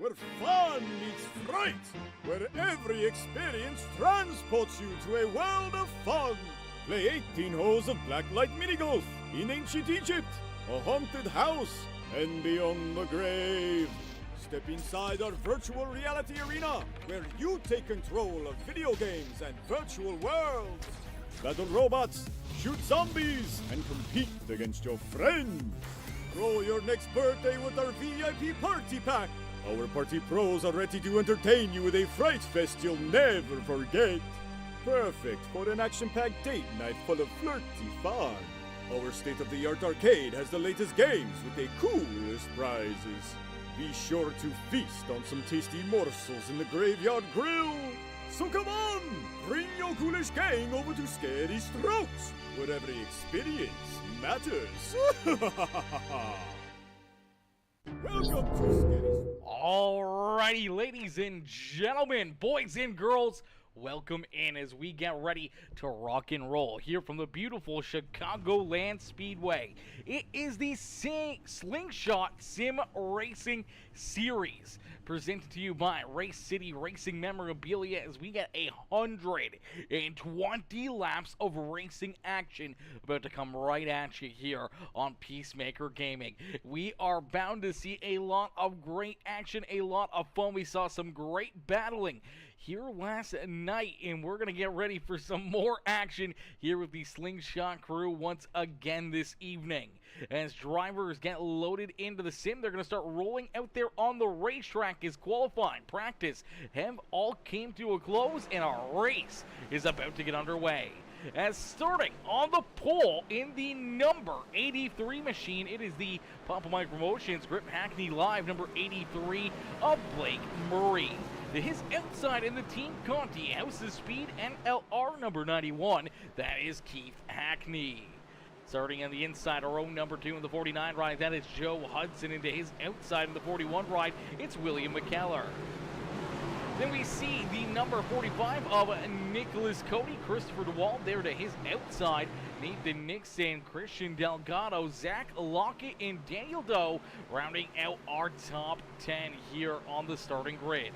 where fun meets fright, where every experience transports you to a world of fun. Play 18 holes of blacklight mini-golf in ancient Egypt, a haunted house, and beyond the grave. Step inside our virtual reality arena, where you take control of video games and virtual worlds. Battle robots, shoot zombies, and compete against your friends. Throw your next birthday with our VIP party pack. Our party pros are ready to entertain you with a fright fest you'll never forget. Perfect for an action-packed date night full of flirty fun. Our state-of-the-art arcade has the latest games with the coolest prizes. Be sure to feast on some tasty morsels in the Graveyard Grill. So come on, bring your ghoulish gang over to Scary Strokes, where every experience matters. Welcome to Scary. Alrighty, ladies and gentlemen, boys and girls, welcome in as we get ready to rock and roll here from the beautiful Chicagoland Speedway. It is the Slingshot Sim Racing Series, presented to you by Race City Racing Memorabilia, as we get 120 laps of racing action about to come right at you here on PeaceMaker Gaming. We are bound to see a lot of great action, a lot of fun. We saw some great battling here last night, and we're going to get ready for some more action here with the Slingshot crew once again this evening. As drivers get loaded into the sim, they're going to start rolling out there on the racetrack as qualifying, practice have all came to a close, and our race is about to get underway. As starting on the pole in the number 83 machine, it is the Papa Mike Promotions Grip Hackney Live number 83 of Blake Murray. To his outside in the Team Conti House of Speed NLR number 91, that is Keith Hackney. Starting on the inside, our own number 2 in the 49 ride, that is Joe Hudson. Into his outside in the 41 ride, it's William McKellar. Then we see the number 45 of Nicholas Cody, Christopher DeWald there to his outside, Nathan Nixon, Christian Delgado, Zach Lockett, and Daniel Doe rounding out our top 10 here on the starting grid.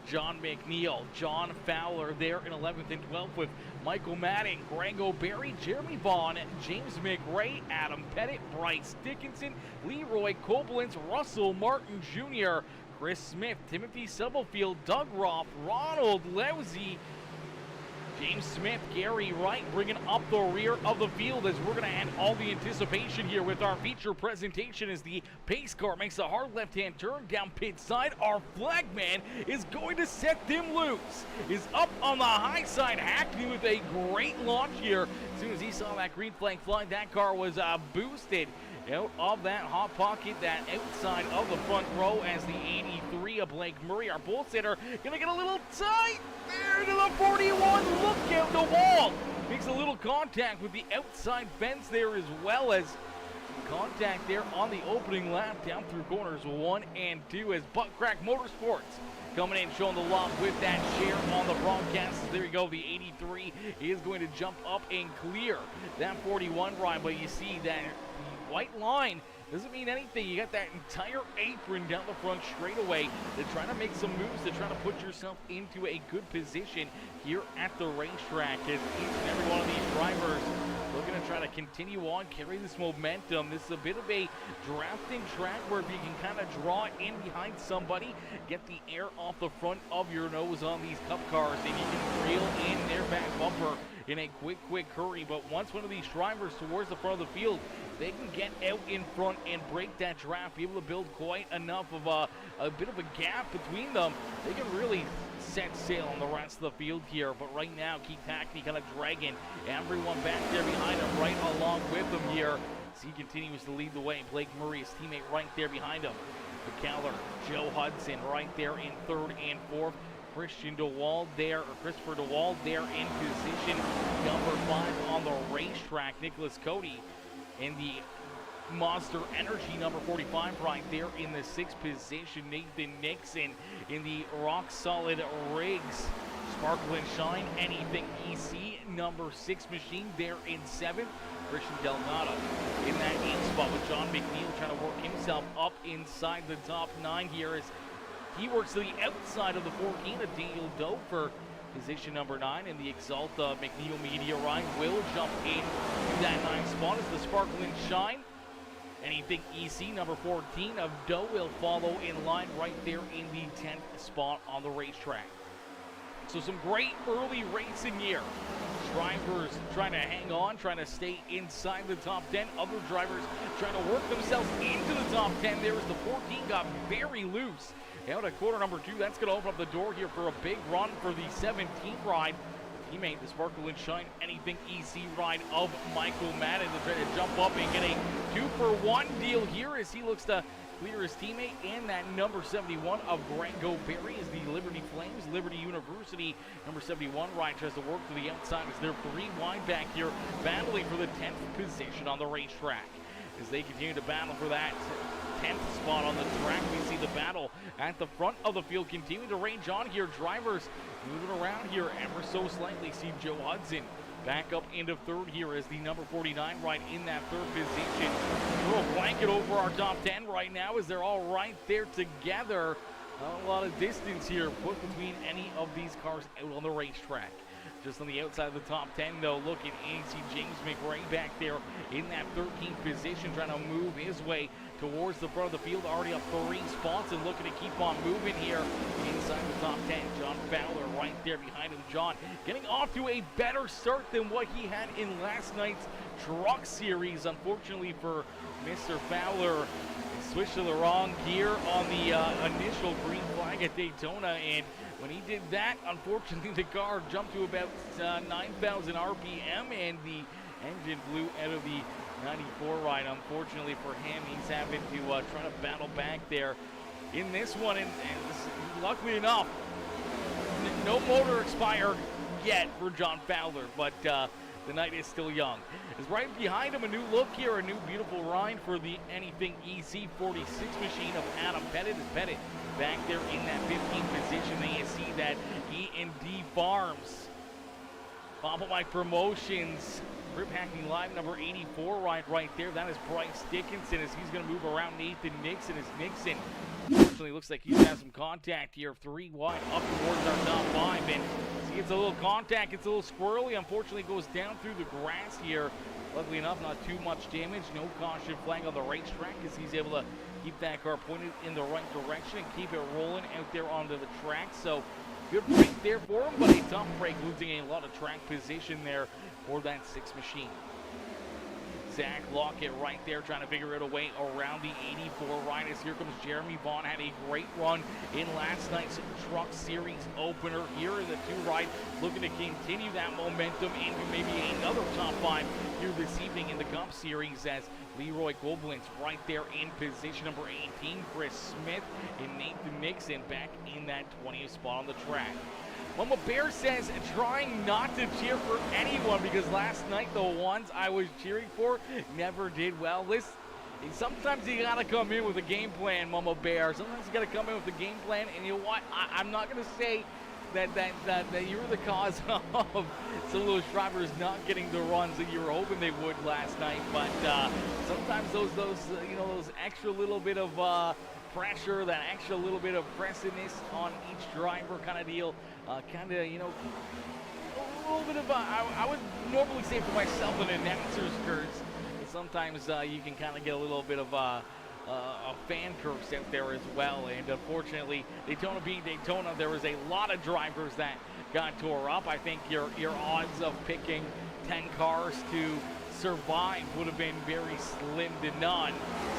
John McNeil, John Fowler there in 11th and 12th with Michael Madden, Greg O'Berry, Jeremy Vaughn, James McRae, Adam Pettit, Bryce Dickinson, Leroy Koblenz, Russell Martin Jr., Chris Smith, Timothy Stubblefield, Doug Roth, Ronald Lousy, James Smith, Gary Wright bringing up the rear of the field, as we're going to end all the anticipation here with our feature presentation as the pace car makes a hard left-hand turn down pit side. Our flagman is going to set them loose. Is up on the high side. Hackney with a great launch here. As soon as he saw that green flag fly, that car was boosted out of that hot pocket, that outside of the front row, as the 83 of Blake Murray, our pole sitter, gonna get a little tight there to the 41. Look out, the wall makes a little contact with the outside fence there, as well as contact there on the opening lap down through corners 1 and 2, as Butt Crack Motorsports coming in, showing the love with that share on the broadcast. There you go, the 83 is going to jump up and clear that 41 ride, but you see that white line doesn't mean anything. You got that entire apron down the front straightaway. They're trying to make some moves. They're trying to put yourself into a good position here at the racetrack, as each and every one of these drivers looking to try to continue on, carry this momentum. This is a bit of a drafting track where if you can kind of draw in behind somebody, get the air off the front of your nose on these cup cars, and you can reel in their back bumper in a quick hurry. But once one of these drivers towards the front of the field, they can get out in front and break that draft, be able to build quite enough of a bit of a gap between them, they can really set sail on the rest of the field here. But right now, Keith Hackney kind of dragging everyone back there behind him, right along with him here, as he continues to lead the way. Blake Murray, his teammate, right there behind him. McKellar, Joe Hudson right there in 3rd and 4th. Christian DeWald there, or Christopher DeWald there in position number 5 on the racetrack. Nicholas Cody in the Monster Energy number 45 right there in the 6th position. Nathan Nixon in the Rock Solid Rigs Sparkle and Shine Anything EC number 6 machine there in 7th. Christian Delgado in that 8th spot with John McNeil trying to work himself up inside the top 9 here, as He works to the outside of the 14 of Daniel Doe for position number 9, and the Exalta McNeil Media Ride will jump in to that 9 spot as the Sparkle and Shine. Anything EC number 14 of Doe will follow in line right there in the 10th spot on the racetrack. So some great early racing here. Drivers trying to hang on, trying to stay inside the top 10. Other drivers trying to work themselves into the top 10. There's the 14 got very loose. Out at quarter number 2, that's going to open up the door here for a big run for the 17 ride. Teammate, the Sparkle and Shine Anything EC ride of Michael Madden to try to jump up and get a 2-for-1 deal here as he looks to clear his teammate, and that number 71 of Grango Berry is the Liberty Flames. Liberty University, number 71 ride tries to work to the outside as they're 3 wide back here, battling for the 10th position on the racetrack. As they continue to battle for that 10th spot on the track, we see the battle at the front of the field continue to rage on here. Drivers moving around here ever so slightly. See Joe Hudson back up into 3rd here as the number 49 right in that 3rd position. Throw a blanket over our top 10 right now as they're all right there together. Not a lot of distance here put between any of these cars out on the racetrack. Just on the outside of the top 10, though, look at AC James McRae back there in that 13th position, trying to move his way towards the front of the field, already up 3 spots and looking to keep on moving here inside the top 10. John Fowler right there behind him. John getting off to a better start than what he had in last night's Truck Series. Unfortunately for Mr. Fowler, he switched to the wrong gear on the initial green flag at Daytona, and when he did that, unfortunately the car jumped to about 9,000 RPM and the engine blew out of the 94 ride. Unfortunately for him, he's having to try to battle back there in this one, and luckily enough, no motor expired yet for John Fowler, but the night is still young. Is right behind him a new look here, a new beautiful ride for the Anything EC 46 machine of Adam Pettit. Pettit back there in that 15th position. Then you see that E&D Farms, Papa Mike Promotions, Rip Hacking Live number 84 right there. That is Bryce Dickinson as he's going to move around Nathan Nixon as Nixon actually looks like he's had some contact here. 3 wide up towards our top 5, and he gets a little contact. It's a little squirrely. Unfortunately, goes down through the grass here. Luckily enough, not too much damage. No caution flag on the racetrack as he's able to keep that car pointed in the right direction and keep it rolling out there onto the track. So good break there for him, but a tough break, losing a lot of track position there for that 6 machine. Zach Lockett right there trying to figure out a way around the 84 riders. Here comes Jeremy Vaughn. Had a great run in last night's Truck Series opener. Here in the 2 ride, looking to continue that momentum into maybe another top 5 here this evening in the Cup Series as Leroy Goblins right there in position number 18. Chris Smith and Nathan Nixon back in that 20th spot on the track. Mama Bear says trying not to cheer for anyone because last night the ones I was cheering for never did well. Listen, sometimes you gotta come in with a game plan, Mama Bear. Sometimes you gotta come in with a game plan, and you know what? I'm not gonna say that you're the cause of some of those drivers not getting the runs that you were hoping they would last night. But sometimes those extra little bit of pressure, that extra little bit of pressiness on each driver kind of deal, a little bit of I would normally say for myself an announcer's curse. Sometimes you can kind of get a little bit of a fan curse out there as well, and unfortunately Daytona being Daytona, there was a lot of drivers that got tore up. I think your odds of picking 10 cars to survive would have been very slim to none.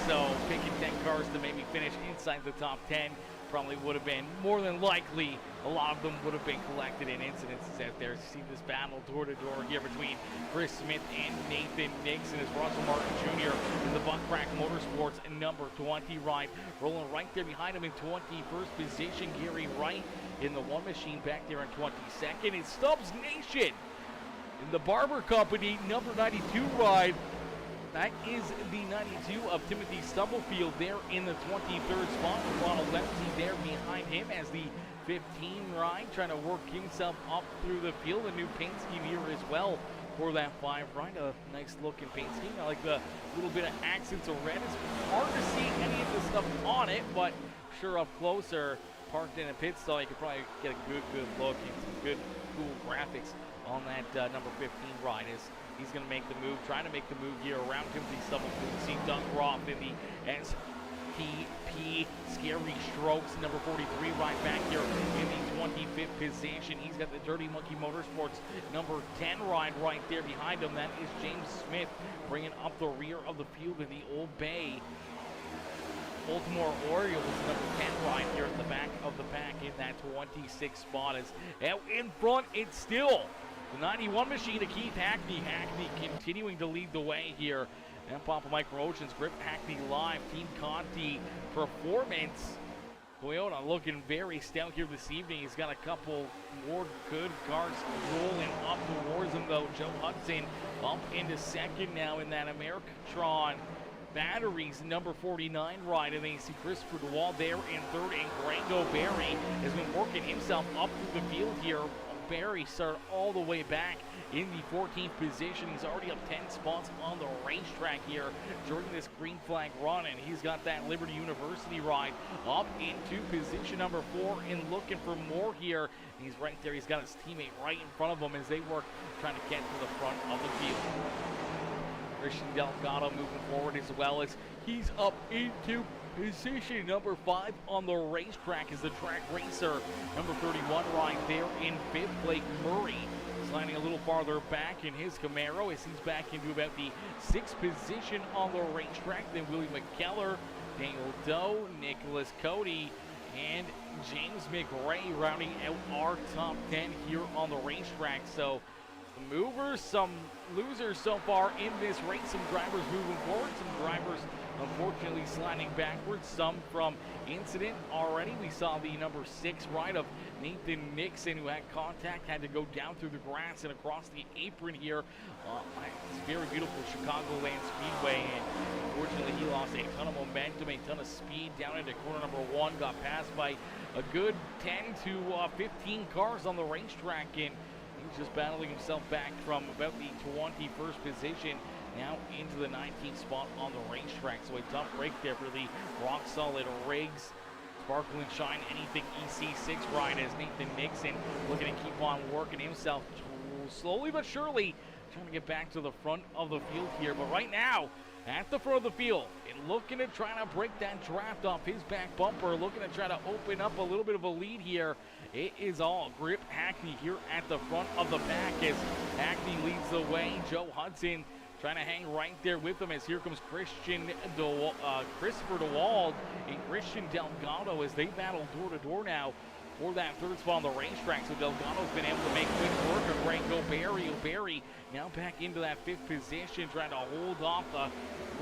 So picking 10 cars to maybe finish inside the top 10 probably would have been more than likely. A lot of them would have been collected in incidences out there. See this battle door to door here between Chris Smith and Nathan Nixon as Russell Martin Jr. in the Buckcrack Motorsports number 20 ride, rolling right there behind him in 21st position. Gary Wright in the 1 machine back there in 22nd. It's Stubbs Nation in the Barber Company number 92 ride. That is the 92 of Timothy Stubblefield there in the 23rd spot. Ronald Dempsey there behind him as the 15 ride, trying to work himself up through the field. A new paint scheme here as well for that 5 ride. A nice looking paint scheme. I like the little bit of accents of red. It's hard to see any of the stuff on it, but sure up closer, parked in a pit stall, you could probably get a good look and some good, cool graphics on that number 15 ride as he's going to make the move, trying to make the move here around him. These double see Doug Roth in the SPP Scary Strokes, number 43 right back here in the 25th position. He's got the Dirty Monkey Motorsports number 10 ride right there behind him. That is James Smith bringing up the rear of the field in the Old Bay Baltimore Orioles number 10 ride here at the back of the pack in that 26th spot. Is out in front, it's still the 91 machine of Keith Hackney. Hackney continuing to lead the way here. And Papa Micro Oceans, Grip Hackney Live, Team Conti Performance. Toyota looking very stout here this evening. He's got a couple more good cars rolling up towards him though. Joe Hudson up into second now in that Americatron Batteries number 49 ride, and then you see Christopher DeWall there in third, and Grango Berry has been working himself up through the field here. Berry started all the way back in the 14th position. He's already up 10 spots on the racetrack here during this green flag run, and he's got that Liberty University ride up into position number 4 and looking for more here. He's right there. He's got his teammate right in front of him as they work trying to get to the front of the field. Christian Delgado moving forward as well as he's up into position number 5 on the racetrack is the track racer. Number 31 right there in 5th, Blake Murray. Sliding a little farther back in his Camaro as he's back into about the 6th position on the racetrack. Then Willie McKellar, Daniel Doe, Nicholas Cody, and James McRae rounding out our top 10 here on the racetrack. So some movers, some losers so far in this race. Some drivers moving forward, some drivers unfortunately sliding backwards, some from incident already. We saw the number 6 ride of Nathan Nixon, who had contact, had to go down through the grass and across the apron here. It's very beautiful Chicagoland Speedway, and unfortunately he lost a ton of momentum, a ton of speed down into corner number 1, got passed by a good 10 to 15 cars on the racetrack, and he's just battling himself back from about the 21st position now into the 19th spot on the racetrack. So a tough break there for the rock solid Riggs Sparkle and Shine Anything EC6 ride as Nathan Nixon looking to keep on working himself slowly but surely, trying to get back to the front of the field here. But right now, at the front of the field, and looking to try to break that draft off his back bumper, looking to try to open up a little bit of a lead here. It is all Grip Hackney here at the front of the pack as Hackney leads the way. Joe Hudson trying to hang right there with him as here comes Christopher DeWald and Christian Delgado as they battle door to door now for that 3rd spot on the racetrack. So Delgado's been able to make quick work of Grango Berry. Berry now back into that 5th position, trying to hold off the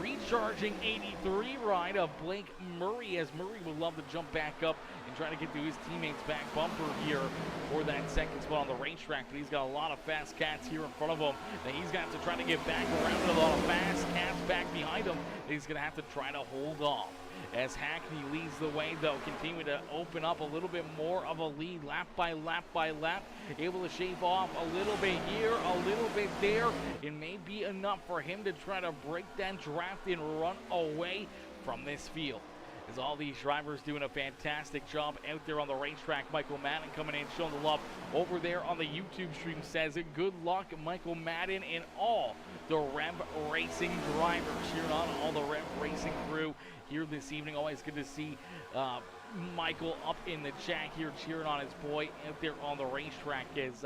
recharging 83 ride of Blake Murray, as Murray would love to jump back up and try to get to his teammate's back bumper here for that 2nd spot on the racetrack. But he's got a lot of fast cats here in front of him that he's got to try to get back around, with a lot of fast cats back behind him that he's going to have to try to hold off. As Hackney leads the way, though, continuing to open up a little bit more of a lead, lap by lap by lap, able to shave off a little bit here, a little bit there. It may be enough for him to try to break that draft and run away from this field. As all these drivers doing a fantastic job out there on the racetrack. Michael Madden coming in, showing the love over there on the YouTube stream, says it. Good luck, Michael Madden, and all the Rev Racing drivers. Cheering on all the Rev Racing crew here this evening. Always good to see Michael up in the chat here, cheering on his boy out there on the racetrack. As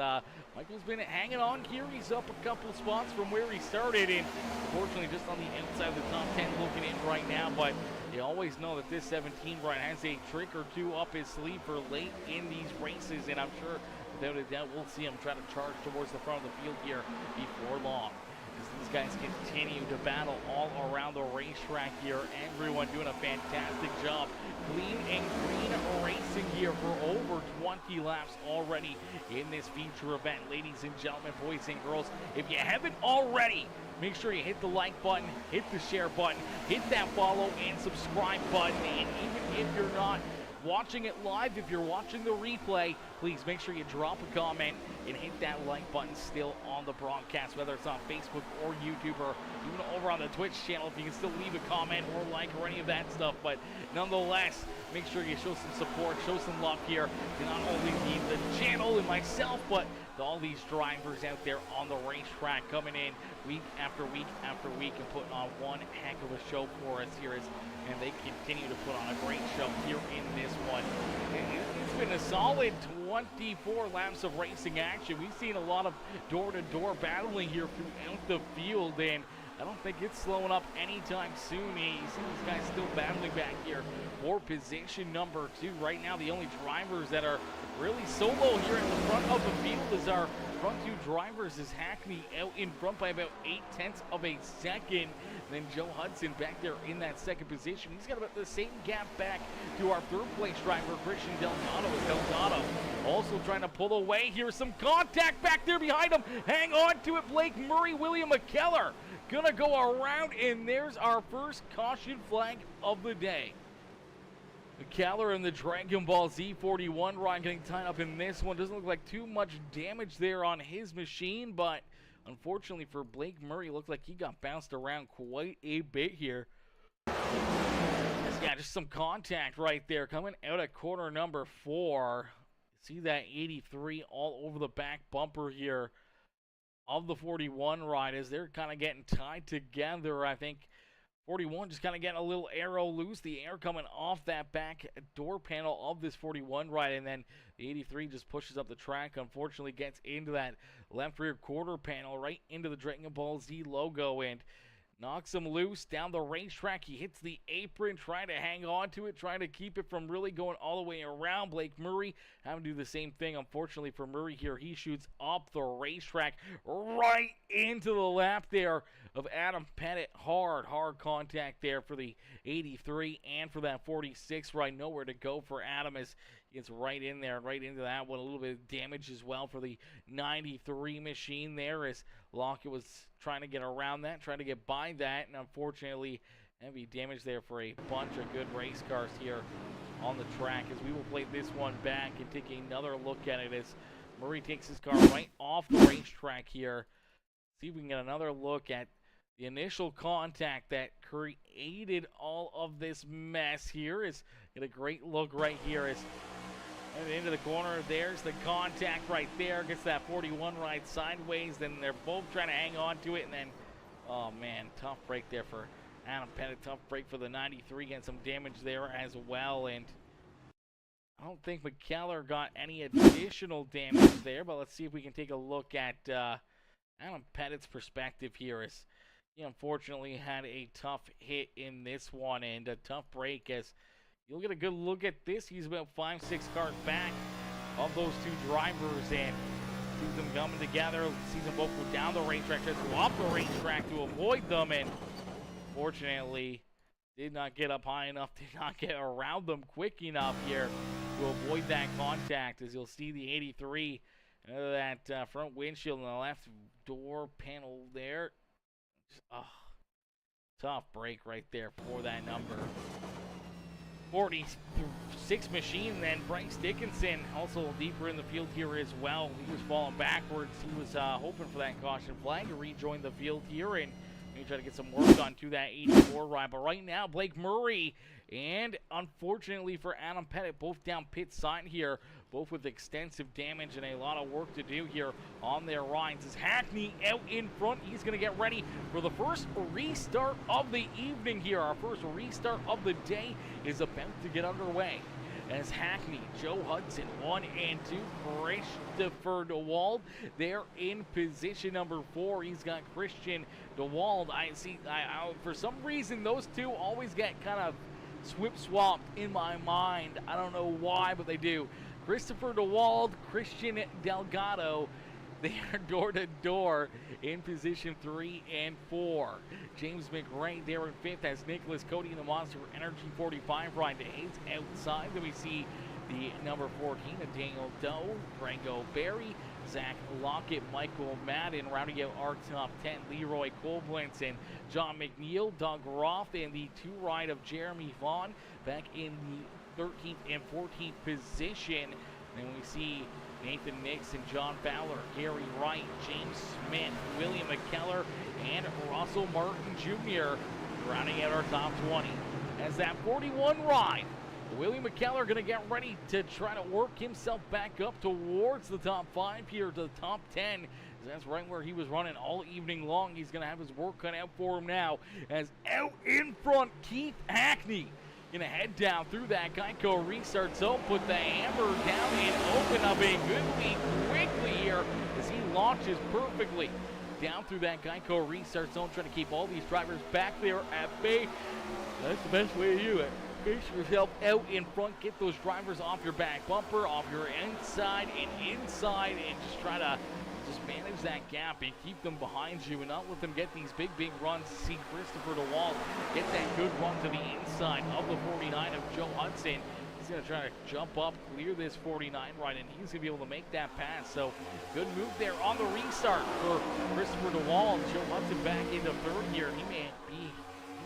Michael's been hanging on here. He's up a couple spots from where he started, and unfortunately just on the outside of the top 10 looking in right now. But you always know that this 17 ride has a trick or two up his sleeve for late in these races, and I'm sure without a doubt we'll see him try to charge towards the front of the field here before long. As these guys continue to battle all around the racetrack here, everyone doing a fantastic job. Clean and green racing here for over 20 laps already in this feature event. Ladies and gentlemen, boys and girls, if you haven't already, make sure you hit the like button, hit the share button, hit that follow and subscribe button. And even if you're not watching it live. If you're watching the replay, please make sure you drop a comment and hit that like button still on the broadcast, whether it's on Facebook or YouTube or even over on the Twitch channel. If you can still leave a comment or like or any of that stuff, but nonetheless, make sure you show some support, show some love here to not only the channel and myself, but to all these drivers out there on the racetrack coming in week after week after week and putting on one heck of a show for us here, and they continue to put on a great show here in this one. It's been a solid 24 laps of racing action. We've seen a lot of door-to-door battling here throughout the field, and I don't think it's slowing up anytime soon. You see these guys still battling back here for position number 2. Right now, the only drivers that are really solo here in the front of the field is our front 2 drivers, is Hackney out in front by about 0.8 of a second. Then Joe Hudson back there in that second position. He's got about the same gap back to our third place driver, Christian Delgado. As Delgado also trying to pull away. Here's some contact back there behind him. Hang on to it, Blake Murray. William McKellar gonna go around, and there's our first caution flag of the day. McKellar and the Dragon Ball Z41 ride getting tied up in this one. Doesn't look like too much damage there on his machine, but unfortunately for Blake Murray, looks like he got bounced around quite a bit here. Yeah, just some contact right there coming out at corner number 4. See that 83 all over the back bumper here of the 41 ride as they're kind of getting tied together. I think 41 just kind of getting a little arrow loose. The air coming off that back door panel of this 41 ride, and then the 83 just pushes up the track. Unfortunately, gets into that left rear quarter panel, right into the Dragon Ball Z logo, and knocks him loose down the racetrack. He hits the apron, trying to hang on to it, trying to keep it from really going all the way around. Blake Murray having to do the same thing. Unfortunately for Murray here, he shoots up the racetrack right into the lap there of Adam Pettit. Hard contact there for the 83 and for that 46 right. Nowhere to go for Adam as he gets right in there, right into that one. A little bit of damage as well for the 93 machine there as Lockett was trying to get around that, trying to get by that, and unfortunately heavy damage there for a bunch of good race cars here on the track as we will play this one back and take another look at it as Murray takes his car right off the racetrack here. See if we can get another look at the initial contact that created all of this mess here. Is get a great look right here as into the corner. There's the contact right there. Gets that 41 ride sideways. Then they're both trying to hang on to it. And then, oh man, tough break there for Adam Pettit. Tough break for the 93. Getting some damage there as well. And I don't think McKellar got any additional damage there. But let's see if we can take a look at Adam Pettit's perspective here. As he unfortunately had a tough hit in this one and a tough break as you'll get a good look at this. He's about 5-6 cars back of those two drivers and sees them coming together. Sees them both go down the racetrack, tries to go off the racetrack to avoid them, and fortunately did not get up high enough, did not get around them quick enough here to avoid that contact. As you'll see the 83 that front windshield and the left door panel there. Just, tough break right there for that number 46 machine. Then Bryce Dickinson also deeper in the field here as well. He was falling backwards. He was hoping for that caution flag to rejoin the field here and maybe try to get some work done to that 84 ride. But right now, Blake Murray and unfortunately for Adam Pettit, both down pit side here, both with extensive damage and a lot of work to do here on their rides. As Hackney out in front, he's going to get ready for the first restart of the evening here. Our first restart of the day is about to get underway. As Hackney, Joe Hudson, 1 and 2, Christopher DeWald, they're in position number 4. He's got Christian DeWald. I for some reason, those two always get kind of swip-swapped in my mind. I don't know why, but they do. Christopher DeWald, Christian Delgado, they are door-to-door in position 3 and 4. James McRae there in 5th as Nicholas Cody in the Monster Energy 45 ride to Hayes outside. Then we see the number 14 of Daniel Doe, Rango Berry, Zach Lockett, Michael Madden, rounding out our top 10, Leroy Koblenz and John McNeil, Doug Roth, and the 2 ride of Jeremy Vaughn back in the 13th and 14th position. And we see Nathan Nix and John Fowler, Gary Wright, James Smith, William McKellar, and Russell Martin Jr. rounding out our top 20. As that 41 ride, William McKellar going to get ready to try to work himself back up towards the top 5 here to the top 10. That's right where he was running all evening long. He's going to have his work cut out for him now. As out in front, Keith Hackney going to head down through that Geico restart zone, put the hammer down and open up a good lead quickly here as he launches perfectly down through that Geico restart zone, trying to keep all these drivers back there at bay. That's the best way to do it. Pace yourself out in front, get those drivers off your back bumper, off your inside, and just try to manage that gap and keep them behind you and not let them get these big runs. See Christopher DeWalt get that good run to the inside of the 49 of Joe Hudson. He's going to try to jump up, clear this 49 ride, and he's going to be able to make that pass. So good move there on the restart for Christopher DeWalt. Joe Hudson back into third here. He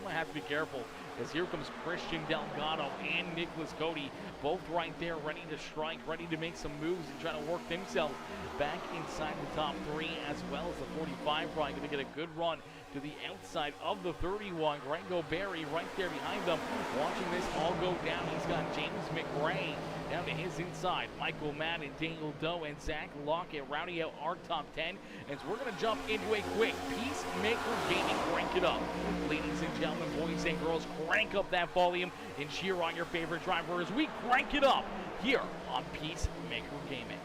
might have to be careful, as here comes Christian Delgado and Nicholas Cody, both right there, ready to strike, ready to make some moves and try to work themselves back inside the top 3, as well as the 45 ride. Going to get a good run to the outside of the 31. Grego Berry right there behind them, watching this all go down. He's got James McRae down to his inside. Michael Madden, Daniel Doe, and Zach Lockett rounding out our top 10. And so we're going to jump into a quick PeaceMaker Gaming Crank It Up. Ladies and gentlemen, boys and girls, crank up that volume and cheer on your favorite driver as we crank it up here on PeaceMaker Gaming.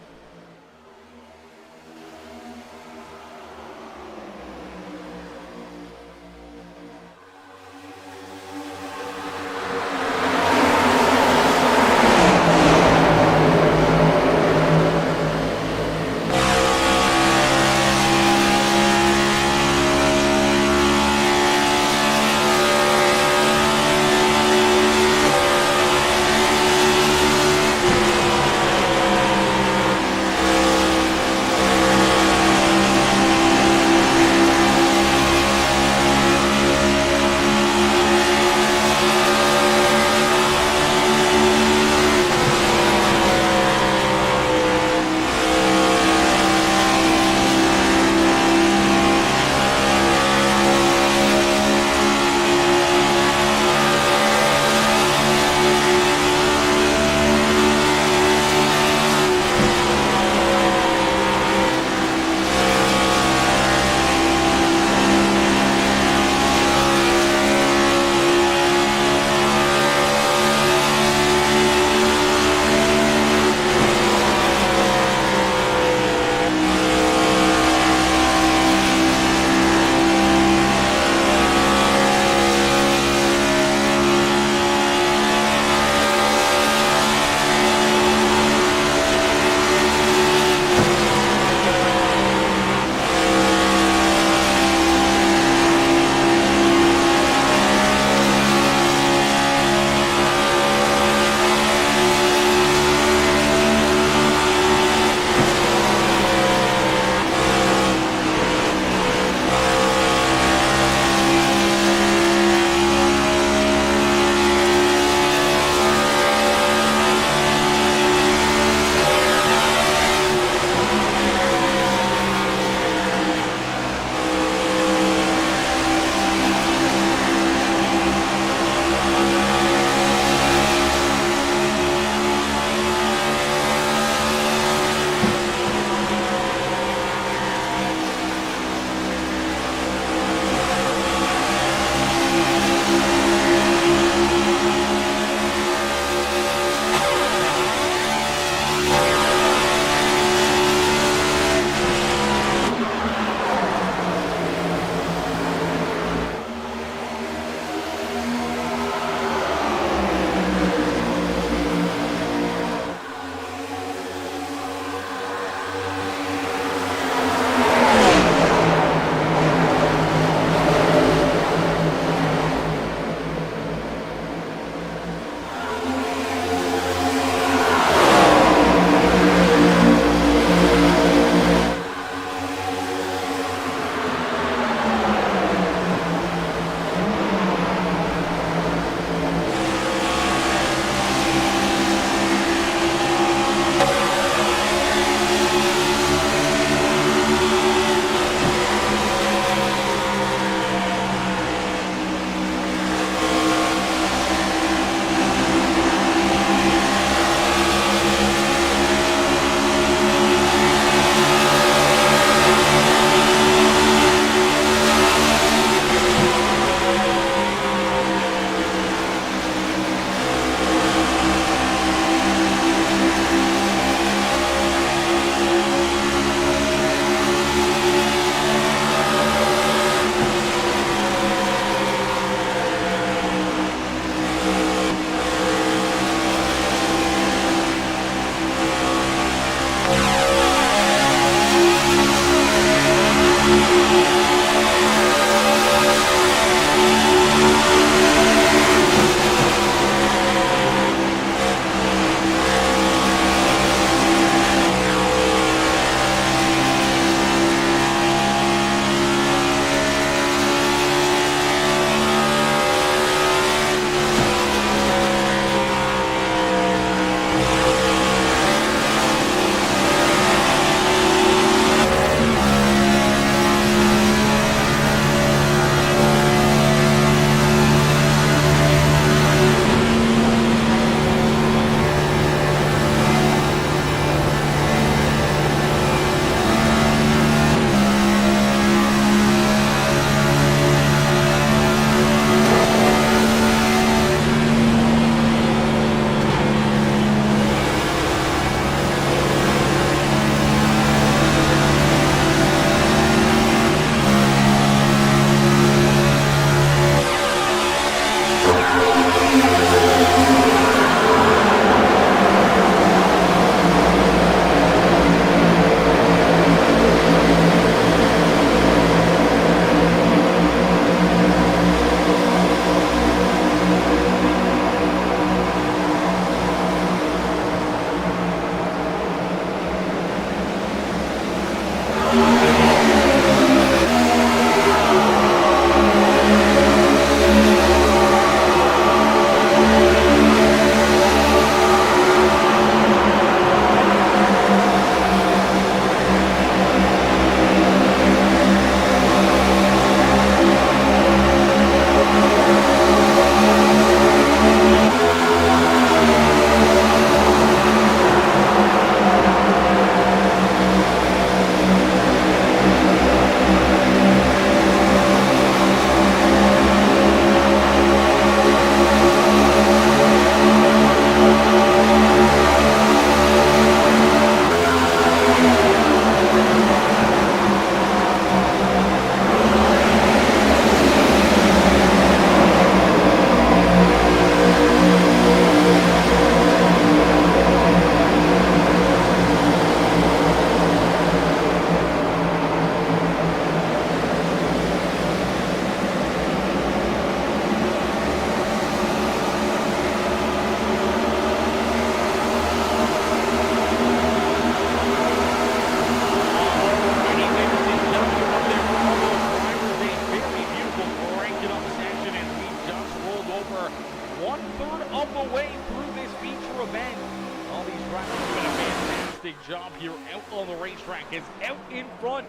fantastic job here out on the racetrack. Is out in front.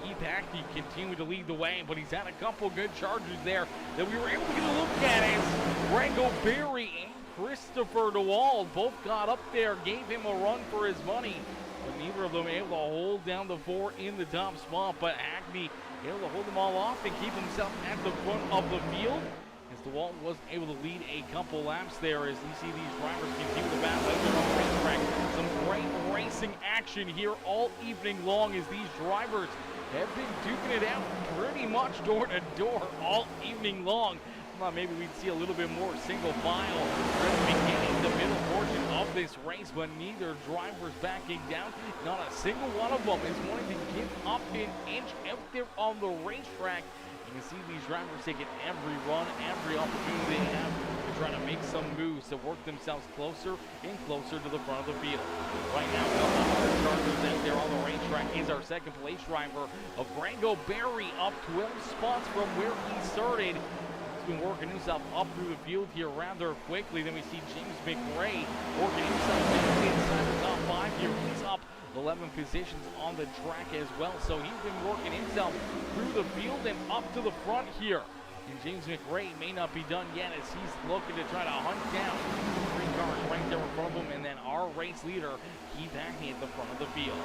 Keith Hackney continued to lead the way, but he's had a couple good charges there that we were able to get a look at as Rango Berry and Christopher DeWald both got up there, gave him a run for his money, but neither of them able to hold down the 4 in the top spot. But Hackney able to hold them all off and keep himself at the front of the field, as DeWalt wasn't able to lead a couple laps there. As you see these drivers continue to battle out there on the racetrack. Some great racing action here all evening long, as these drivers have been duking it out pretty much door to door all evening long. Thought maybe we'd see a little bit more single file at the beginning, the middle portion of this race, but neither driver's backing down. Not a single one of them is wanting to give up an inch out there on the racetrack. You can see these drivers taking every run, every opportunity they have to try to make some moves to work themselves closer and closer to the front of the field. Right now, a couple of starters out there on the racetrack is our second place driver of Rango Berry, up 12 spots from where he started. He's been working himself up through the field here rather quickly. Then we see James McRae working himself inside the top 5 here. He's up 11 positions on the track as well, so he's been working himself through the field and up to the front here. And James McRae may not be done yet, as he's looking to try to hunt down 3 cars right there in front of him, and then our race leader, Keith Hackney, at the front of the field.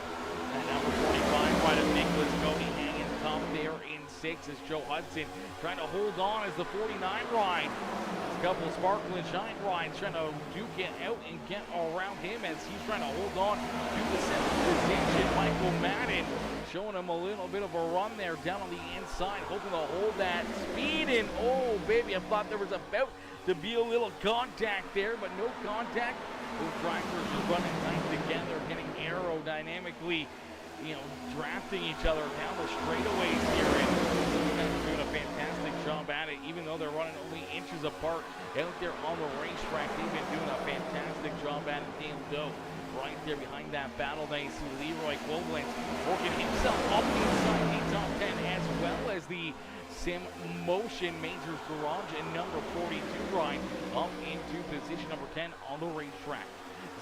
And number 45, right of Nicholas Cody, hanging top there in 6 as Joe Hudson trying to hold on as the 49 ride. A couple of sparkle and shine rides trying to duke it out and get around him, as he's trying to hold on to the 7th position. Michael Madden showing him a little bit of a run there down on the inside, hoping to hold that speed. And oh baby, I thought there was about to be a little contact there, but no contact. Those drivers just running nice together, getting aerodynamically, drafting each other down the straightaways here, and doing a fantastic job at it. Even though they're running only inches apart out there on the racetrack, they've been doing a fantastic job at it. Dale Doe right there behind that battle. They see Leroy Koblenz working himself up inside the top 10, as well as the Sim Motion Majors Garage and number 42 ride up into position number 10 on the racetrack.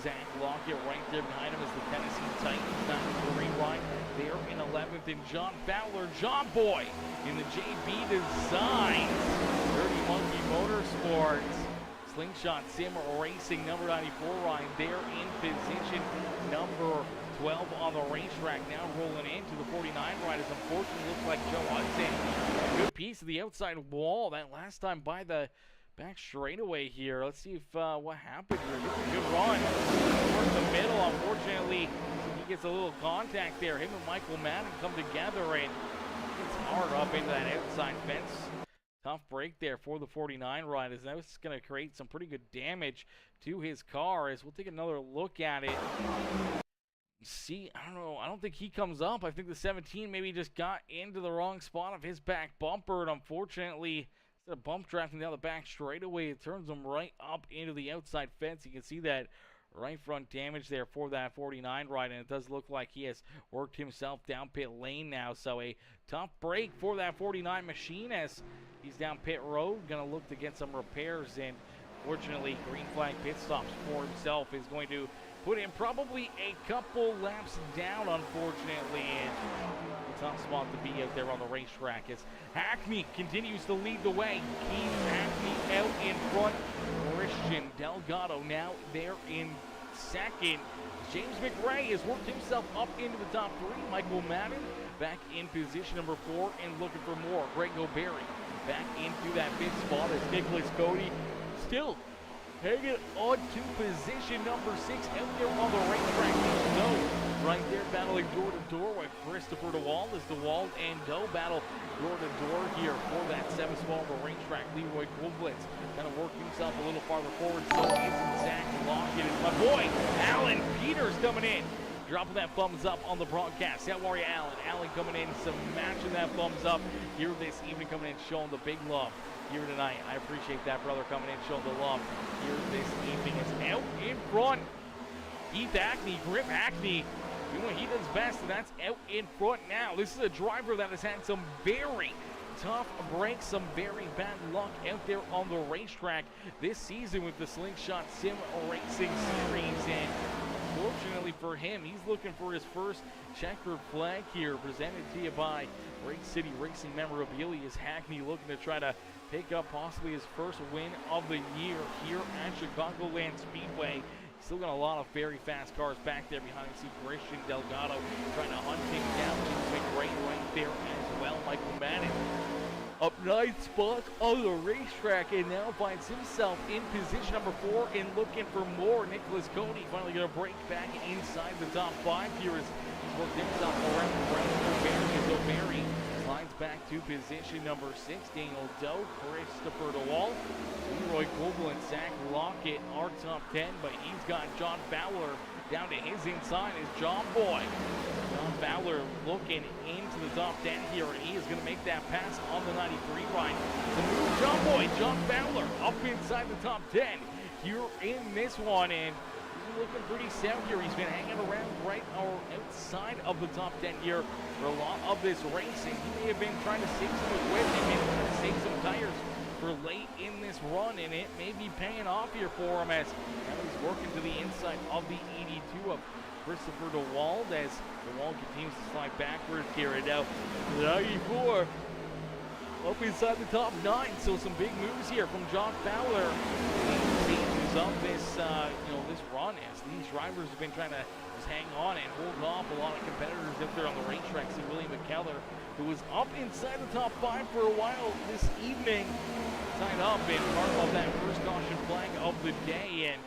Zach Lockett right there behind him is the Tennessee Titans, 93 ride there in 11th, and John Fowler, John Boy, in the JB Designs, Dirty Monkey Motorsports, Slingshot Sim Racing, number 94 ride there in position number 12 on the racetrack. Now rolling into the 49 ride, as unfortunately looks like Joe Hudson. A good piece of the outside wall that last time by the back straightaway here. Let's see if what happened here. Gets a good run towards the middle. Unfortunately, he gets a little contact there. Him and Michael Madden come together and gets hard up into that outside fence. Tough break there for the 49 ride, as that's going to create some pretty good damage to his car. As we'll take another look at it. See, I don't know. I don't think he comes up. I think the 17 maybe just got into the wrong spot of his back bumper, and unfortunately, instead of bump drafting down the back straightaway, it turns him right up into the outside fence. You can see that right front damage there for that 49 ride, and it does look like he has worked himself down pit lane now. So a tough break for that 49 machine, as he's down pit road, going to look to get some repairs, and fortunately, green flag pit stops for himself is going to put him probably a couple laps down, unfortunately, and a tough spot to be out there on the racetrack as Hackney continues to lead the way. Keith Hackney out in front. Christian Delgado now there in second. James McRae has worked himself up into the top 3. Michael Madden back in position number 4 and looking for more. Rango Berry back into that 5th spot as Nicholas Cody still hanging on to position number 6 out there on the racetrack. Doe right there battling door to door with Christopher DeWald, as DeWald and Doe battle door to door here for that 7th spot on the racetrack. Leroy Koblenz kind of worked himself a little farther forward, so it's Zach Lockett. It's my boy Alan Peters coming in, dropping that thumbs up on the broadcast. How are you, Alan? Alan coming in, smashing that thumbs up here this evening, coming in, showing the big love here tonight. I appreciate that, brother, coming in, showing the love here this evening. It's out in front. Keith Hackney, Griff Hackney, doing what he does best, and that's out in front now. This is a driver that has had some very tough breaks, some very bad luck out there on the racetrack this season with the Slingshot Sim Racing Series, and unfortunately for him, he's looking for his first checkered flag here, presented to you by Great City Racing Memorabilia. Is Hackney looking to try to pick up possibly his first win of the year here at Chicagoland Speedway. Still got a lot of very fast cars back there behind. You see Christian Delgado trying to hunt him down. McRae right there as well. Michael Madden up 9 spots on the racetrack and now finds himself in position number 4 and looking for more. Nicholas Cody finally going to break back inside the top 5 here as he's worked himself around the race. O'Berry slides back to position number 6. Daniel Doe, Christopher DeWalt, Leroy Goebel, and Zach Lockett are top 10, but he's got John Fowler down to his inside is John Boy. John Fowler looking into the top 10 here, and he is going to make that pass on the 93 ride. The move, John Boy, John Fowler up inside the top 10 here in this one, and he's looking pretty stout here. He's been hanging around right outside of the top 10 here for a lot of this race, and he may have been trying to save some equipment, maybe trying to save some tires for late in this run, and it may be paying off here for him as now he's working to the inside of the 82 of Christopher DeWald as DeWald continues to slide backwards here, and now 94 up inside the top 9. So some big moves here from John Fowler. Stages of this, this run as these drivers have been trying to just hang on and hold off a lot of competitors up there on the racetrack. See William McKellar, who was up inside the top 5 for a while this evening, tied up in part of that first caution flag of the day, and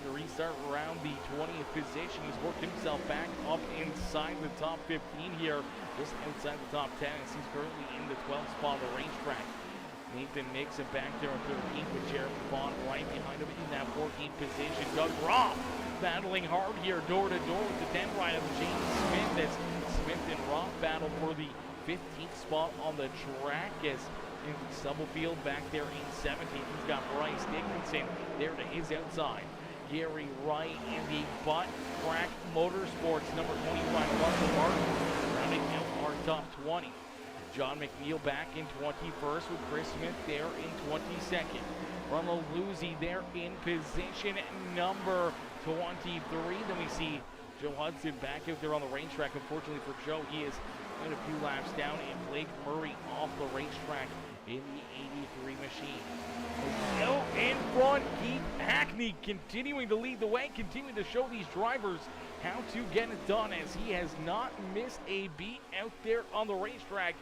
to restart around the 20th position. He's worked himself back up inside the top 15 here, just outside the top 10, as he's currently in the 12th spot of the racetrack. Nathan Nixon back there in 13th with Jared Vaughn right behind him in that 14th position. Doug Roth battling hard here, door to door with the 10 ride of James Smith as Smith and Roth battle for the 15th spot on the track as in Stubblefield back there in 17th. He's got Bryce Dickinson there to his outside. Gary Wright in the Butt Crack Motorsports number 25 Russell Martin rounding out our top 20. John McNeil back in 21st with Chris Smith there in 22nd. Ronald Luzzi there in position number 23. Then we see Joe Hudson back out there on the racetrack. Unfortunately for Joe, he is quite a few laps down, and Blake Murray off the racetrack in the 83 machine. Still in front, Keith Hackney continuing to lead the way, continuing to show these drivers how to get it done as he has not missed a beat out there on the racetrack.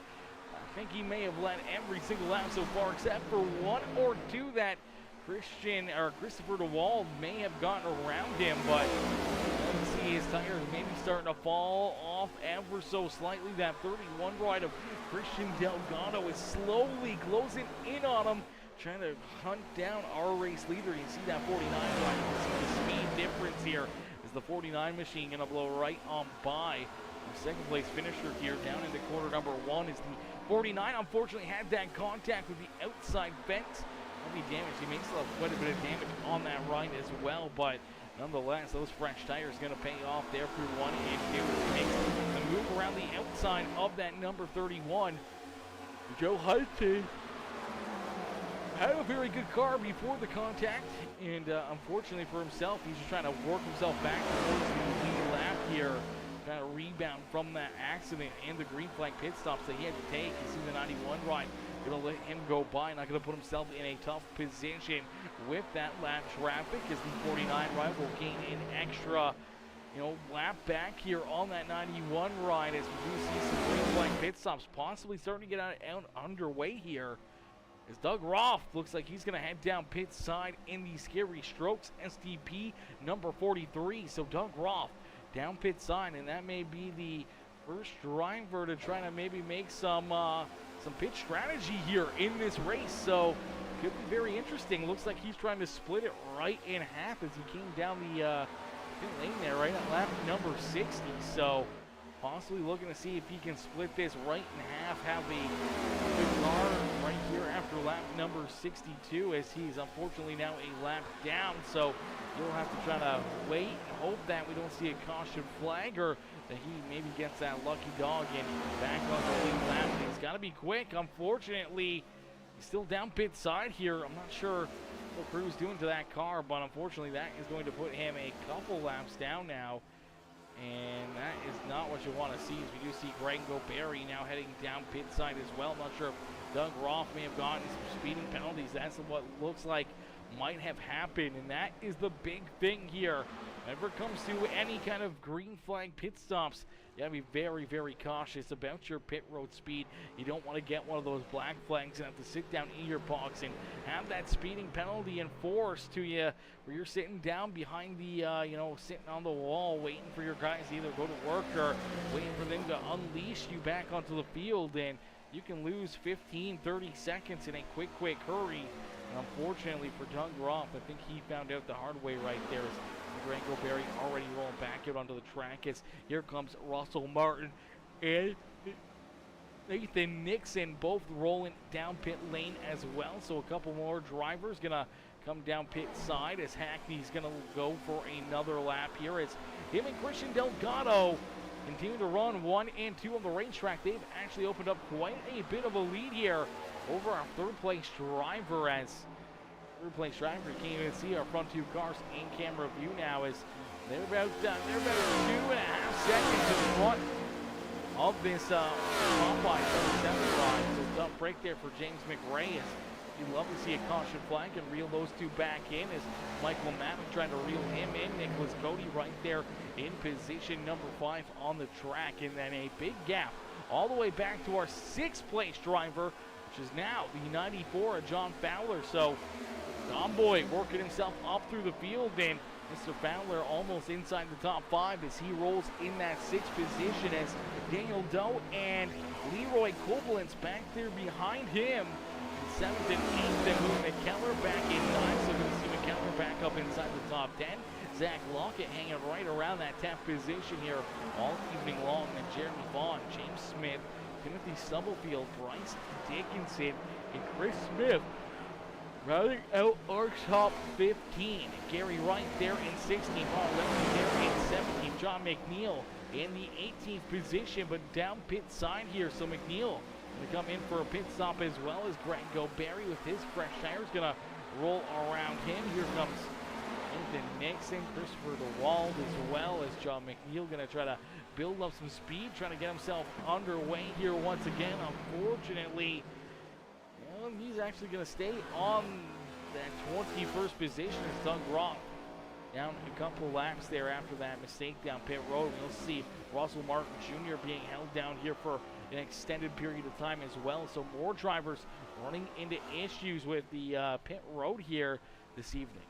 I think he may have led every single lap so far except for one or two that Christopher DeWald may have gotten around him, but you can see his tires maybe starting to fall off ever so slightly. That 31 ride of Christian Delgado is slowly closing in on him, trying to hunt down our race leader. You see that 49 ride. You can see the speed difference here. Is the 49 machine going to blow right on by the second place finisher here down into quarter number 1 is the 49. Unfortunately had that contact with the outside fence. Heavy damage. He may still have quite a bit of damage on that ride as well, but nonetheless, those fresh tires going to pay off there through 1 and 2. He makes a move around the outside of that number 31. Joe Hudson had a very good car before the contact, and unfortunately for himself, he's just trying to work himself back towards the lead lap here, trying to rebound from that accident and the green flag pit stops that he had to take. You see the 91 ride, gonna let him go by, not gonna put himself in a tough position with that lap traffic as the 49 ride will gain an extra lap back here on that 91 ride as we do see some green flag pit stops possibly starting to get out underway here. As Doug Roth looks like he's going to head down pit side in the Scary Strokes STP number 43. So Doug Roth down pit side, and that may be the first driver to try to maybe make some pit strategy here in this race. So could be very interesting. Looks like he's trying to split it right in half as he came down the pit lane there right at lap number 60. So possibly looking to see if he can split this right in half, have the good car right here after lap number 62 as he's unfortunately now a lap down. So he'll have to try to wait and hope that we don't see a caution flag or that he maybe gets that lucky dog and back on the lead lap. He's got to be quick. Unfortunately, he's still down pit side here. I'm not sure what Crew's doing to that car, but unfortunately that is going to put him a couple laps down now. And that is not what you want to see, as we do see Grango Berry now heading down pit side as well. I'm not sure if Doug Roth may have gotten some speeding penalties. That's what looks like might have happened, and that is the big thing here. Whenever it comes to any kind of green flag pit stops, you gotta be very, very cautious about your pit road speed. You don't want to get one of those black flags and have to sit down in your box and have that speeding penalty enforced to you, where you're sitting down behind the, sitting on the wall waiting for your guys to either go to work or waiting for them to unleash you back onto the field, and you can lose 15, 30 seconds in a quick hurry. And unfortunately for Doug Roth, I think he found out the hard way right there. Grango Berry already rolling back out onto the track as here comes Russell Martin and Nathan Nixon, both rolling down pit lane as well. So a couple more drivers gonna come down pit side as Hackney's gonna go for another lap here as him and Christian Delgado continue to run 1 and 2 on the racetrack. They've actually opened up quite a bit of a lead here over our third place driver, as third place driver can't even see our front two cars in camera view now, as they're about 2.5 seconds in front of this Popeye 77 ride. So tough break there for James McRae, as you'd love to see a caution flag and reel those two back in, as Michael Mavick trying to reel him in. Nicholas Cody right there in position number 5 on the track, and then a big gap all the way back to our 6th place driver, which is now the 94 John Fowler. So Tomboy working himself up through the field, and Mr. Fowler almost inside the top 5 as he rolls in that 6th position, as Daniel Doe and Leroy Kovalance back there behind him. 7th and 8th, then moving McKellar back in 9th, so we'll see McKellar back up inside the top 10. Zach Lockett hanging right around that 10th position here all evening long. And Jeremy Vaughn, James Smith, Timothy Stubblefield, Bryce Dickinson, and Chris Smith rounding out our top 15. Gary Wright there in 16th, Ron Lemke there in 17th, John McNeil in the 18th position, but down pit side here, so McNeil gonna come in for a pit stop, as well as Grango Berry with his fresh tires gonna roll around him. Here comes Nathan Nixon, Christopher DeWald, as well as John McNeil gonna try to build up some speed, trying to get himself underway here once again. Unfortunately, he's actually gonna stay on that 21st position as Doug Roth down a couple laps there after that mistake down pit road. We'll see Russell Martin Jr. being held down here for an extended period of time as well. So more drivers running into issues with the pit road here this evening.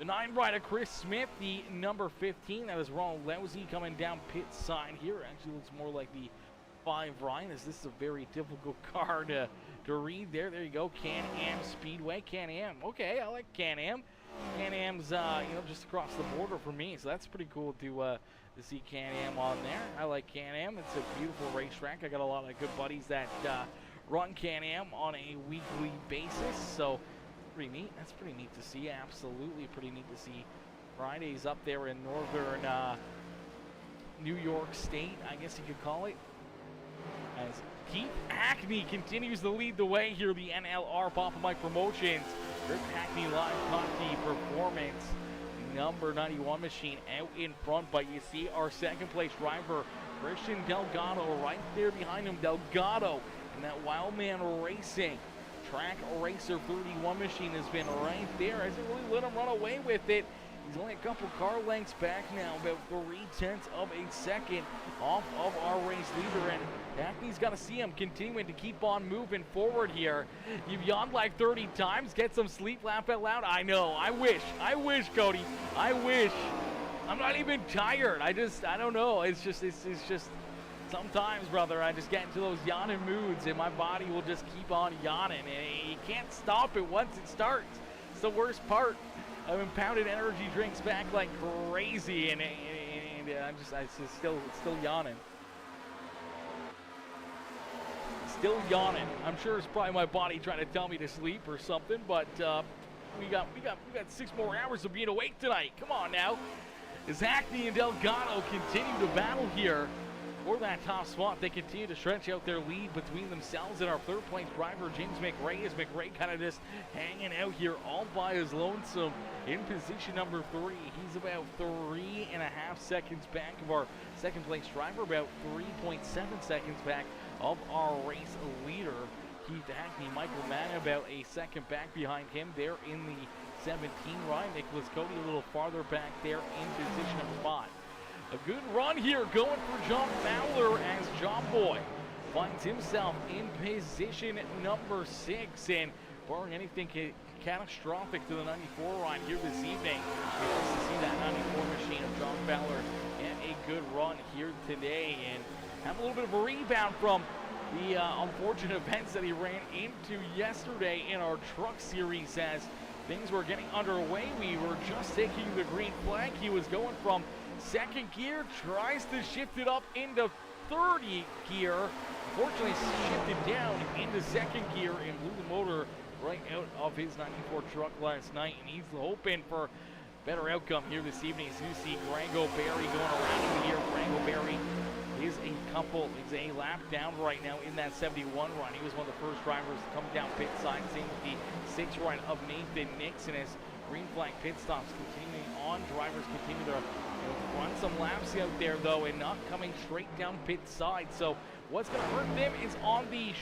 The 9 rider Chris Smith, the number 15, that is Ronald Lousy coming down pit side here. Actually looks more like the 5 Ryan, as this is a very difficult car to read there. There you go, Can-Am Speedway. Can-Am, okay, I like Can-Am. Can-Am's, just across the border for me, so that's pretty cool to see Can-Am on there. I like Can-Am. It's a beautiful racetrack. I got a lot of good buddies that run Can-Am on a weekly basis, so pretty neat. That's pretty neat to see. Absolutely pretty neat to see. Fridays up there in northern New York State, I guess you could call it, as Keith Hackney continues to lead the way here. The NLR Papa Mike Promotions Rip Hackney Live Hockey Performance number 91 machine out in front, but you see our 2nd place driver Christian Delgado right there behind him. Delgado and that Wildman Racing Track Racer 31 machine has been right there. Hasn't really let him run away with it. He's only a couple car lengths back now, about 0.3 of a second off of our race leader, and Hackney's got to see him continuing to keep on moving forward here. You've yawned like 30 times. Get some sleep, laugh out loud. I know. I wish, Cody. I wish. I'm not even tired. I don't know. It's just sometimes, brother, I just get into those yawning moods, and my body will just keep on yawning, and you can't stop it once it starts. It's the worst part. I've impounded energy drinks back like crazy, and I'm still yawning. Still yawning. I'm sure it's probably my body trying to tell me to sleep or something, but we got 6 more hours of being awake tonight. Come on now. As Hackney and Delgado continue to battle here for that top spot. They continue to stretch out their lead between themselves and our third place driver, James McRae. As McRae kind of just hanging out here all by his lonesome in position number 3. He's about 3.5 seconds back of our second place driver, about 3.7 seconds back of our race leader, Keith Hackney. Michael Mann about a second back behind him there in the 17 ride. Nicholas Cody a little farther back there in position number 5. A good run here going for John Fowler as John Boy finds himself in position number 6, and barring anything catastrophic to the 94 ride here this evening, we nice to see that 94 machine of John Fowler and a good run here today, and have a little bit of a rebound from the unfortunate events that he ran into yesterday in our truck series. As things were getting underway, we were just taking the green flag. He was going from second gear, tries to shift it up into third gear. Unfortunately, shifted down into second gear and blew the motor right out of his 94 truck last night. And he's hoping for better outcome here this evening. As you see Grango Berry going around here. Grango Berry is a lap down right now in that 71 run. He was one of the first drivers to come down pit side. Same with the 6th run of Nathan Nixon as green flag pit stops continuing on. Drivers continue to run some laps out there though and not coming straight down pit side. So what's going to hurt them is on the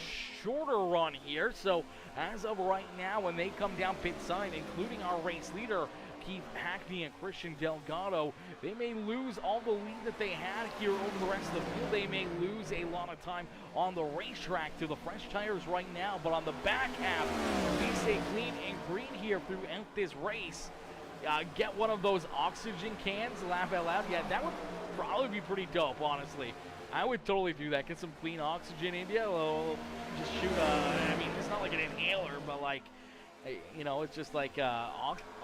shorter run here. So as of right now, when they come down pit side, including our race leader Keith Hackney and Christian Delgado, they may lose all the lead that they had here over the rest of the field. They may lose a lot of time on the racetrack to the fresh tires right now, but on the back half, we stay clean and green here throughout this race. Get one of those oxygen cans, laugh out loud. Yeah, that would probably be pretty dope, honestly. I would totally do that. Get some clean oxygen in you. Just shoot I mean, it's not like an inhaler, but like, you know, it's just like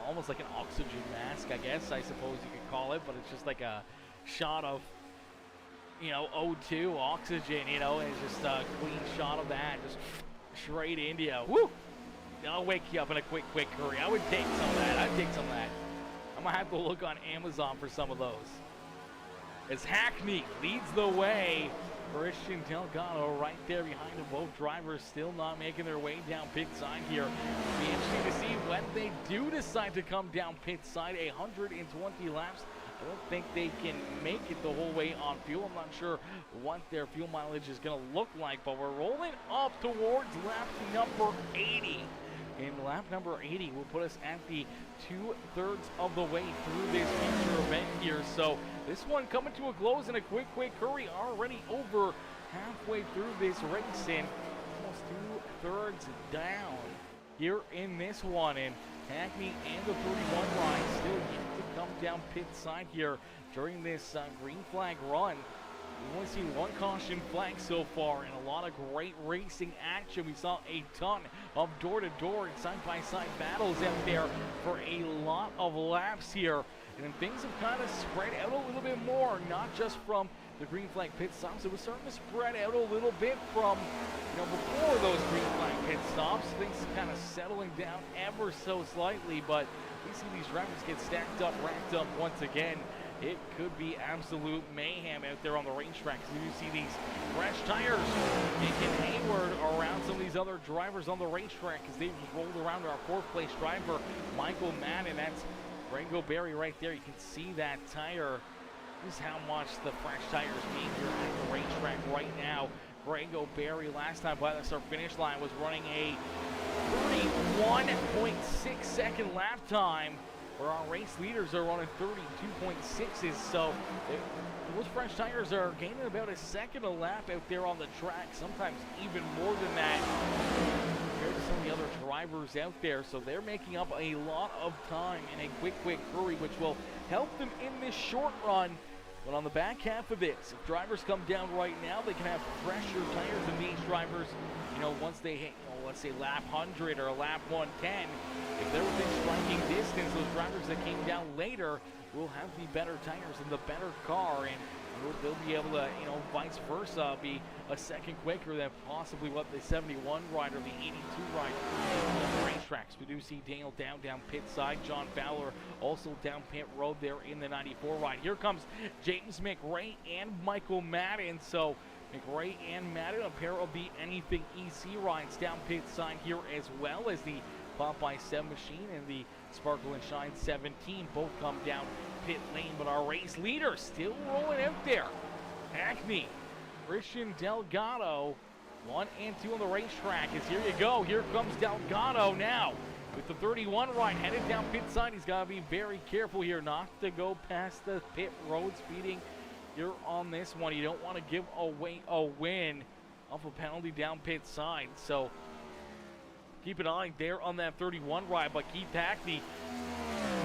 almost like an oxygen mask, I guess, I suppose you could call it, but it's just like a shot of, you know, O2 oxygen, you know, and it's just a clean shot of that, just straight into you. Woo! I'll wake you up in a quick hurry. I would take some of that. I'd take some of that. I'm gonna have to look on Amazon for some of those. As Hackney leads the way, Christian Delgado right there behind them. Both drivers still not making their way down pit side here. It'll be interesting to see when they do decide to come down pit side. 120 laps. I don't think they can make it the whole way on fuel. I'm not sure what their fuel mileage is going to look like, but we're rolling up towards lap number 80. And lap number 80 will put us at the 2/3 of the way through this future event here. So this one coming to a close in a quick hurry. Already over halfway through this race and almost 2/3 down here in this one. And Hackney and the 31 line still yet to come down pit side here during this green flag run. We've only seen one caution flag so far and a lot of great racing action. We saw a ton of door-to-door and side-by-side battles out there for a lot of laps here. And then things have kind of spread out a little bit more, not just from the green flag pit stops. It was starting to spread out a little bit from, you know, before those green flag pit stops. Things kind of settling down ever so slightly, but we see these drivers get stacked up, racked up once again. It could be absolute mayhem out there on the racetrack. You see these fresh tires making hayward around some of these other drivers on the racetrack as they just rolled around our 4th place driver, Michael Madden. That's Grango Berry right there. You can see that tire. This is how much the fresh tires mean here at the racetrack right now. Grango Berry last time by the start finish line was running a 31.6 second lap time, where our race leaders are running 32.6s. So those fresh tires are gaining about a second a lap out there on the track, sometimes even more than that compared to some of the other drivers out there. So they're making up a lot of time in a quick hurry, which will help them in this short run. But on the back half of this, if drivers come down right now, they can have fresher tires than these drivers, you know, once they hit, you know, let's say lap 100 or lap 110. If they're within striking distance, those drivers that came down later will have the better tires and the better car, and they'll be able to, vice versa, be a second quicker than possibly what the 71 rider, the 82 rider on the racetracks. We do see Daniel down pit side, John Fowler also down pit road there in the 94 ride. Here comes James McRae and Michael Madden. So McRae and Madden, a pair of the Anything EC rides down pit side here, as well as the Popeye 7 machine and the Sparkle and Shine 17 both come down pit lane, but our race leader still rolling out there. Hackney, Christian Delgado, 1 and 2 on the racetrack. As here you go, here comes Delgado now with the 31 ride headed down pit side. He's got to be very careful here not to go past the pit road speeding here on this one. You don't want to give away a win off a penalty down pit side. So keep an eye there on that 31 ride, but Keith Hackney,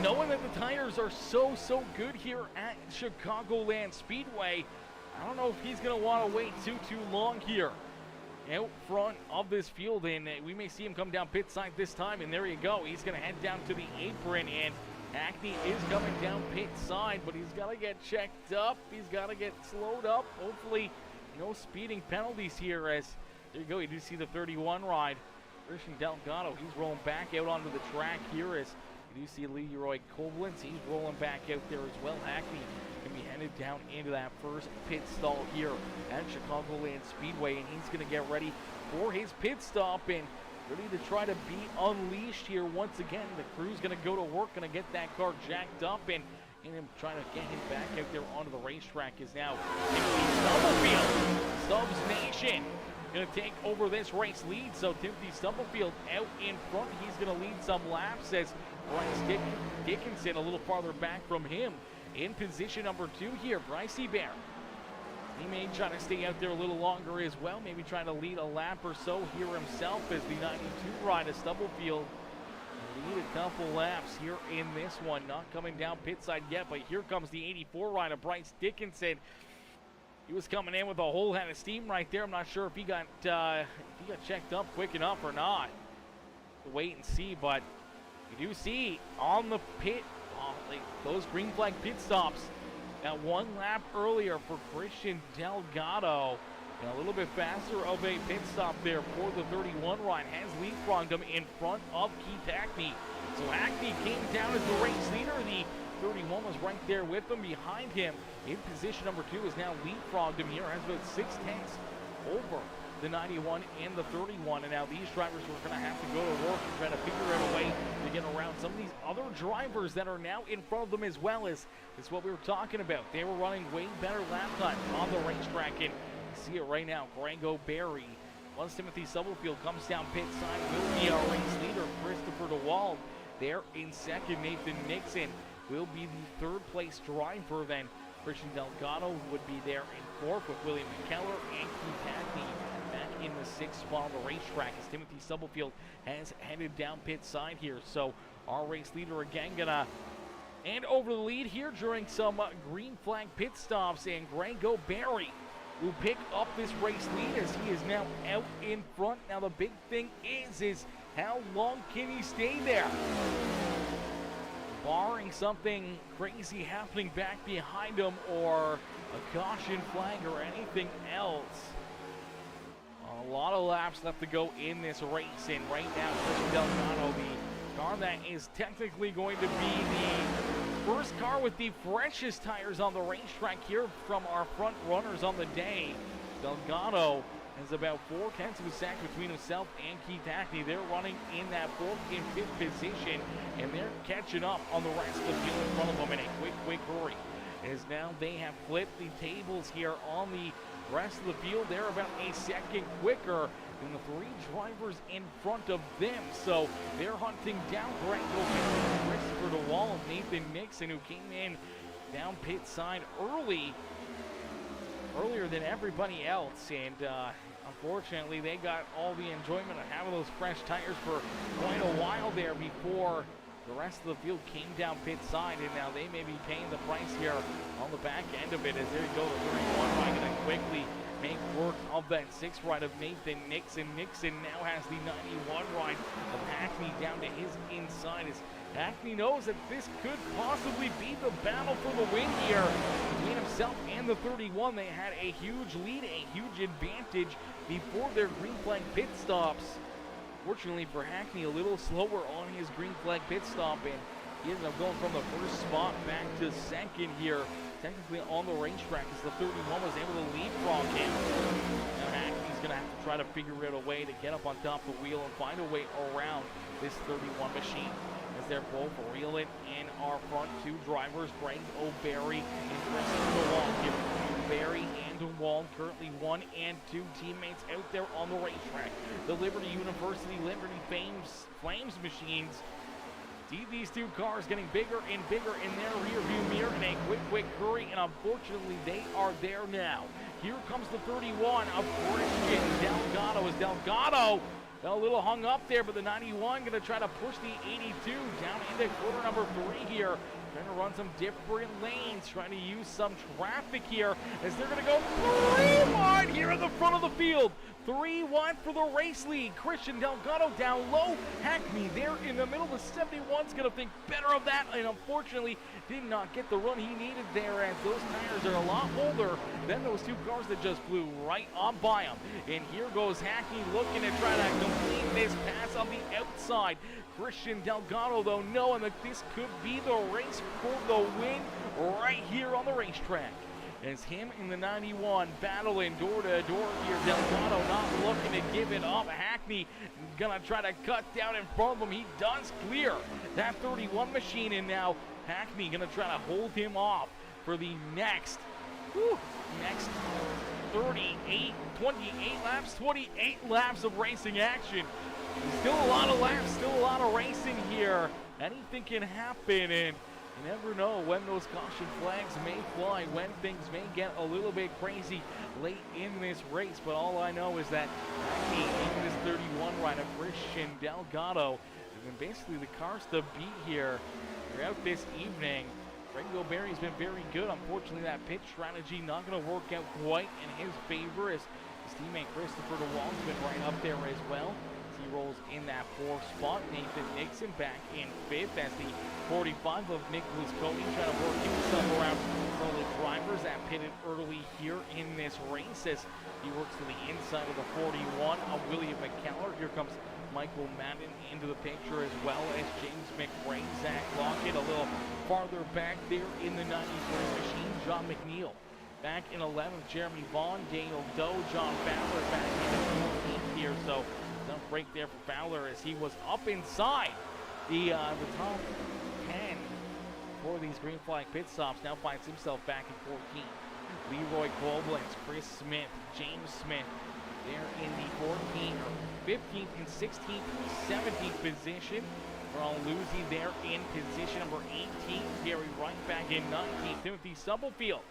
knowing that the tires are so good here at Chicagoland Speedway, I don't know if he's going to want to wait too long here out front of this field, and we may see him come down pit side this time. And there you go, he's going to head down to the apron, and Hackney is coming down pit side, but he's got to get checked up. He's got to get slowed up. Hopefully no speeding penalties here, as there you go, you do see the 31 ride. Christian Delgado, he's rolling back out onto the track here, as you do see Leroy Koblenz, he's rolling back out there as well. Hackney can be headed down into that first pit stall here at Chicagoland Speedway, and he's going to get ready for his pit stop and ready to try to be unleashed here once again. The crew's going to go to work, going to get that car jacked up, and him trying to get him back out there onto the racetrack is now Timothy Stubblefield. Stubbs Nation going to take over this race lead. So Timothy Stubblefield out in front. He's going to lead some laps, as Bryce Dickinson a little farther back from him in position number 2 here. Bryce Bear, he may try to stay out there a little longer as well, maybe trying to lead a lap or so here himself, as the 92 ride of Stubblefield lead a couple laps here in this one. Not coming down pit side yet, but here comes the 84 ride of Bryce Dickinson. He was coming in with a whole head of steam right there. I'm not sure if he got checked up quick enough or not. We'll wait and see, but you do see on the pit, like those green flag pit stops, that one lap earlier for Christian Delgado. And a little bit faster of a pit stop there for the 31 ride has leapfrogged him in front of Keith Hackney. So Hackney came down as the race leader. The 31 was right there with him. Behind him in position number 2 is now leapfrogged him here, has about 6 tenths over the 91 and the 31. And now these drivers are going to have to go to work and try to figure out a way to get around some of these other drivers that are now in front of them as well. As this is what we were talking about. They were running way better lap time on the racetrack, and see it right now. Grego Berry, once Timothy Stubblefield comes down pit side, will be our race leader. Christopher DeWald there in second. Nathan Nixon will be the 3rd place driver. Then Christian Delgado would be there in 4th, with William McKellar and Keith Hackney back in the 6th spot on the racetrack, as Timothy Stubblefield has headed down pit side here. So our race leader again gonna hand over the lead here during some green flag pit stops, and Grego Berry will pick up this race lead as he is now out in front. Now the big thing is how long can he stay there? Barring something crazy happening back behind him, or a caution flag or anything else. A lot of laps left to go in this race, and right now Christian Delgado, the car that is technically going to be the first car with the freshest tires on the racetrack here from our front runners on the day. Delgado has about 4 tenths of a second between himself and Keith Hackney. They're running in that 4th and 5th position, and they're catching up on the rest of the field in front of them in a quick hurry. As now they have flipped the tables here on the rest of the field. They're about a second quicker than the 3 drivers in front of them. So they're hunting down Christopher DeWall, Nathan Nixon, who came in down pit side earlier than everybody else, and unfortunately they got all the enjoyment of having those fresh tires for quite a while there before the rest of the field came down pit side, and now they may be paying the price here on the back end of it. As there you go, the 31 right, going to quickly make work of that 6 ride of Nathan Nixon. Nixon now has the 91 ride of Hackney down to his inside as Hackney knows that this could possibly be the battle for the win here. Between himself and the 31, they had a huge lead, a huge advantage before their green flag pit stops. Fortunately for Hackney, a little slower on his green flag pit stop, and he ended up going from the first spot back to second here, technically on the racetrack, as the 31 was able to leapfrog him. Now Hackney's going to have to try to figure out a way to get up on top of the wheel and find a way around this 31 machine, as they're both reeling in our front two drivers, Greg O'Barry and Chris DeWald here. Barry and DeWald, currently 1 and 2 teammates out there on the racetrack. The Liberty University Flames machines. See these two cars getting bigger and bigger in their rear view mirror in a quick hurry, and unfortunately they are there now. Here comes the 31 of Christian Delgado, as Delgado got a little hung up there, but the 91 going to try to push the 82 down into quarter number 3 here. Trying to run some different lanes, trying to use some traffic here, as they're going to go 3 wide here in the front of the field. 3 wide for the race lead. Christian Delgado down low. Hackney there in the middle. The 71's going to think better of that, and unfortunately did not get the run he needed there, as those tires are a lot older than those two cars that just flew right on by him. And here goes Hackney looking to try to complete this pass on the outside. Christian Delgado, though, knowing that this could be the race for the win right here on the racetrack. As him and the 91 battling door to door here. Delgado not looking to give it up. Hackney gonna try to cut down in front of him. He does clear that 31 machine, and now Hackney gonna try to hold him off for the next 28 laps of racing action. Still a lot of laps, still a lot of racing here. Anything can happen, and you never know when those caution flags may fly, when things may get a little bit crazy late in this race. But all I know is that Hackney in this 31 ride of Christian Delgado has been basically the cars to beat here throughout this evening. Greg O'Barry's been very good. Unfortunately, that pit strategy not going to work out quite in his favor, as his teammate Christopher DeWald's been right up there as well. He rolls in that 4th spot. Nathan Nixon back in 5th as the 45 of Nicholas Cody trying to work himself around some of the drivers that pitted early here in this race, as he works to the inside of the 41 of William McKellar. Here comes Michael Madden into the picture, as well as James McRae, Zach Lockett a little farther back there in the 93 machine. John McNeil back in 11th. Jeremy Vaughn, Daniel Doe, John Fowler back in 14th here. So tough break there for Fowler, as he was up inside the top 10 for these green flag pit stops. Now finds himself back in 14th. Leroy Koblenz, Chris Smith, James Smith there in the 14th, 15th and 16th, 17th position. Ron Luzzi there in position number 18. Gary Wright back in 19th. Timothy Stubblefield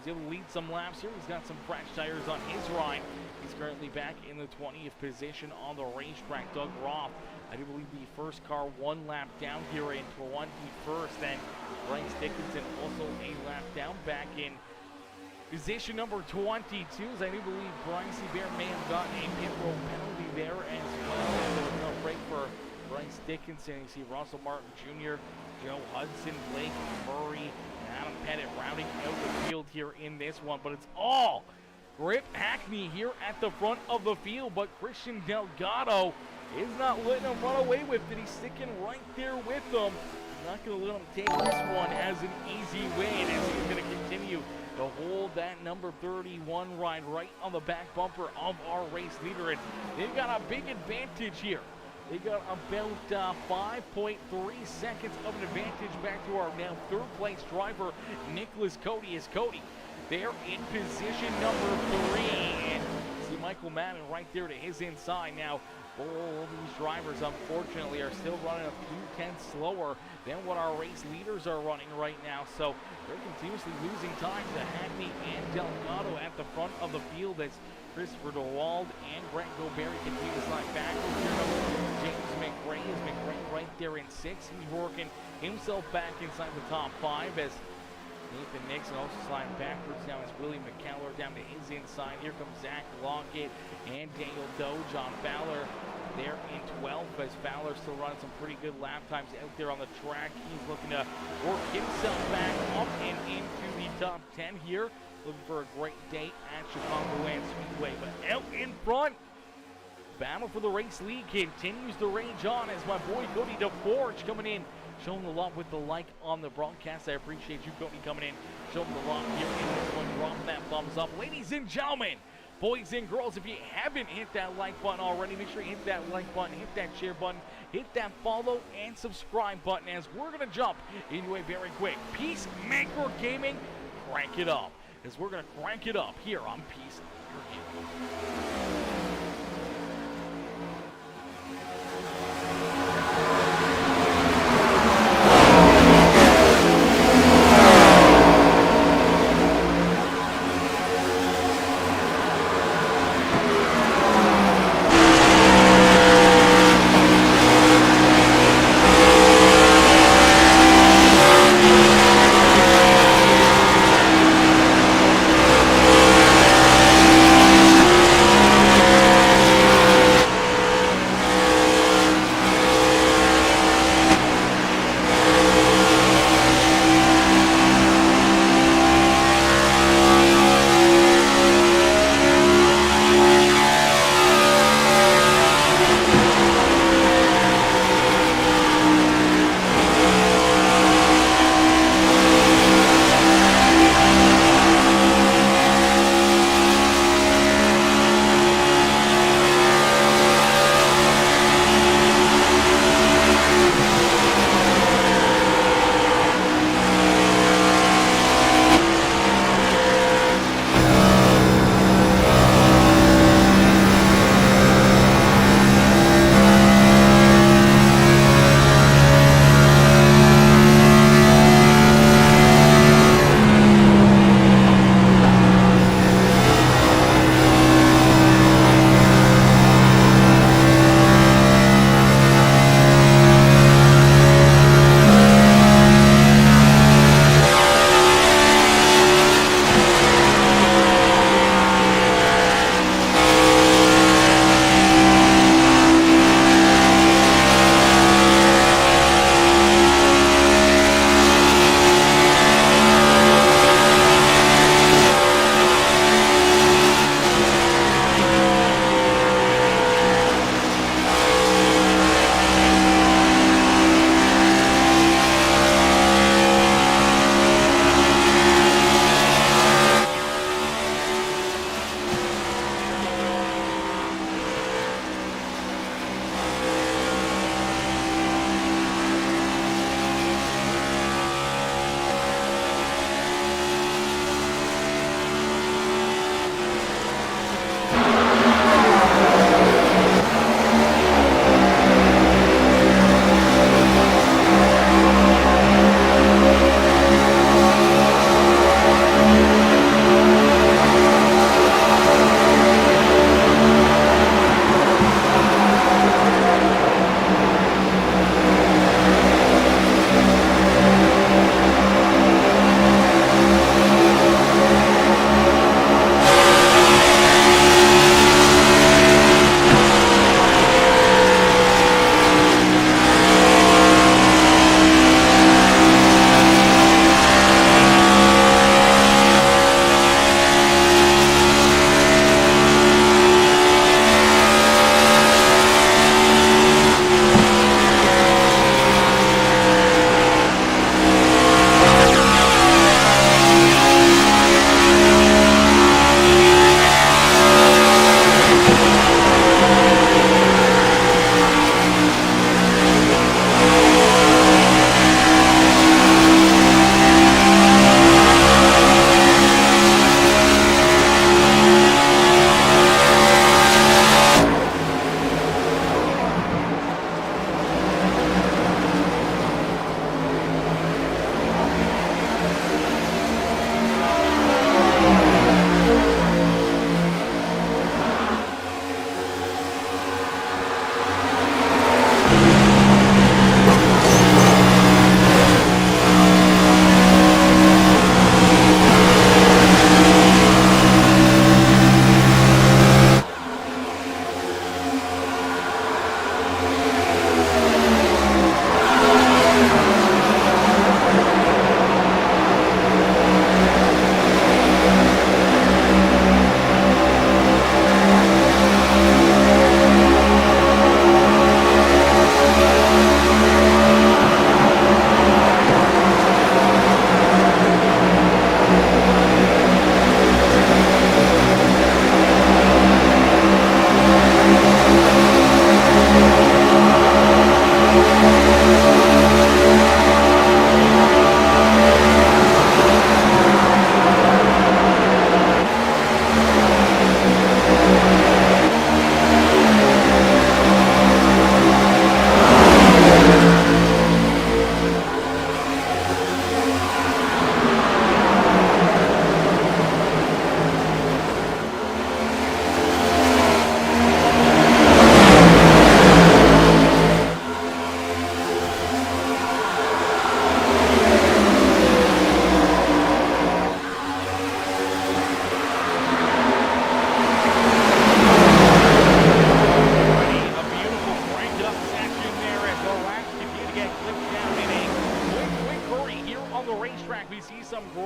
is able to lead some laps here. He's got some fresh tires on his ride. He's currently back in the 20th position on the racetrack. Doug Roth, I do believe the first car 1 lap down here in 21st. Then Bryce Dickinson also a lap down back in position number 22. As I do believe Bryce Bear may have gotten a pit roll penalty there as well. There was no break for Bryce Dickinson. You see Russell Martin Jr., Joe Hudson, Blake Murray, Adam Pettit rounding out the field here in this one. But it's all Rip Hackney here at the front of the field, but Christian Delgado is not letting him run away with it. He's sticking right there with them. He's not going to let him take this one as an easy win, as he's going to continue to hold that number 31 ride right on the back bumper of our race leader. And they've got a big advantage here. They got about 5.3 seconds of an advantage back to our now 3rd place driver, Nicholas Cody. Is Cody there in position number 3. And see Michael Madden right there to his inside. Now, all these drivers, unfortunately, are still running a few tenths slower than what our race leaders are running right now. So they're continuously losing time to Hackney and Delgado at the front of the field, as Christopher DeWald and Greg O'Barry continue to slide backwards. Here comes James McRae. Is McRae right there in 6th. He's working himself back inside the top 5, as Nathan Nixon also sliding backwards. Now it's Willie McKellar down to his inside. Here comes Zach Lockett and Daniel Doge on Fowler. There in 12th as Fowler still running some pretty good lap times out there on the track. He's looking to work himself back up and into the top 10 here. Looking for a great day at Chicagoland Speedway. But out in front, battle for the race lead continues to rage on as my boy Cody DeForge coming in, showing the love with the like on the broadcast. I appreciate you, Cody, coming in, showing the love here in this one. Drop that thumbs up. Ladies and gentlemen, boys and girls, if you haven't hit that like button already, make sure you hit that like button, hit that share button, hit that follow and subscribe button as we're going to jump into a very quick PeaceMaker Gaming Crank It Up. As we're going to crank it up here on PeaceMaker Gaming.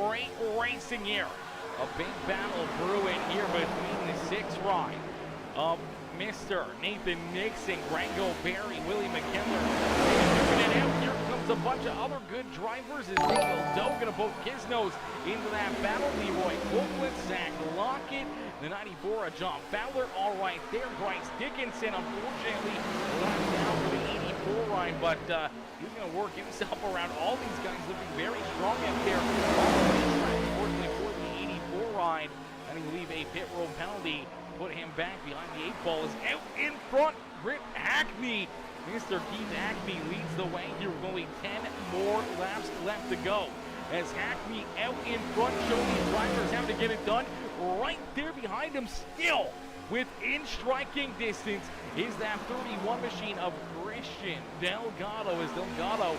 great racing here. A big battle brewing here between the 6th ride of Mr. Nathan Nixon, Rango Berry, Willie McKinley. And out here comes a bunch of other good drivers as Daniel Doe gonna poke his nose into that battle. Leroy Copeland, Zach Lockett, the 94 of John Fowler, all right there. Bryce Dickinson, unfortunately, left down for the 84 ride, but he's gonna work himself around all these guys looking very strong out there. Unfortunately for the 84 ride, and he will leave a pit road penalty. Put him back behind the 8 ball. Is out in front. Rip Hackney. Mr. Keith Hackney leads the way here with only 10 more laps left to go. As Hackney out in front, showing these drivers how to get it done. Right there behind him, still within striking distance, is that 31 machine of Christian Delgado. As Delgado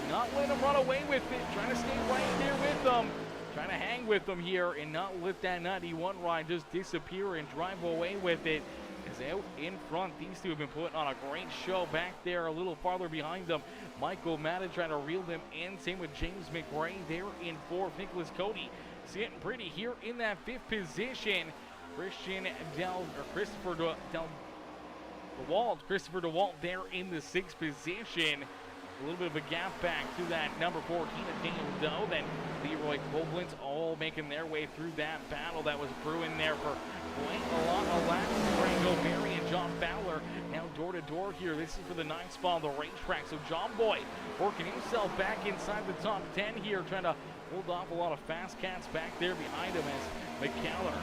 not letting him run away with it, trying to stay right there with them. Trying to hang with them here and not let that 91 ride just disappear and drive away with it. As out in front, these two have been putting on a great show back there a little farther behind them. Michael Madden trying to reel them in. Same with James McRae there in 4th. Nicholas Cody sitting pretty here in that 5th position. Christopher DeWalt there in the 6th position. A little bit of a gap back to that number 14 of Daniel Doe. Then Leroy Copeland all making their way through that battle that was brewing there for quite a lot of laps. Rango Berry and John Fowler now door to door here. This is for the 9th spot on the racetrack. So John Boy working himself back inside the top 10 here, trying to hold off a lot of fast cats back there behind him as McCallum,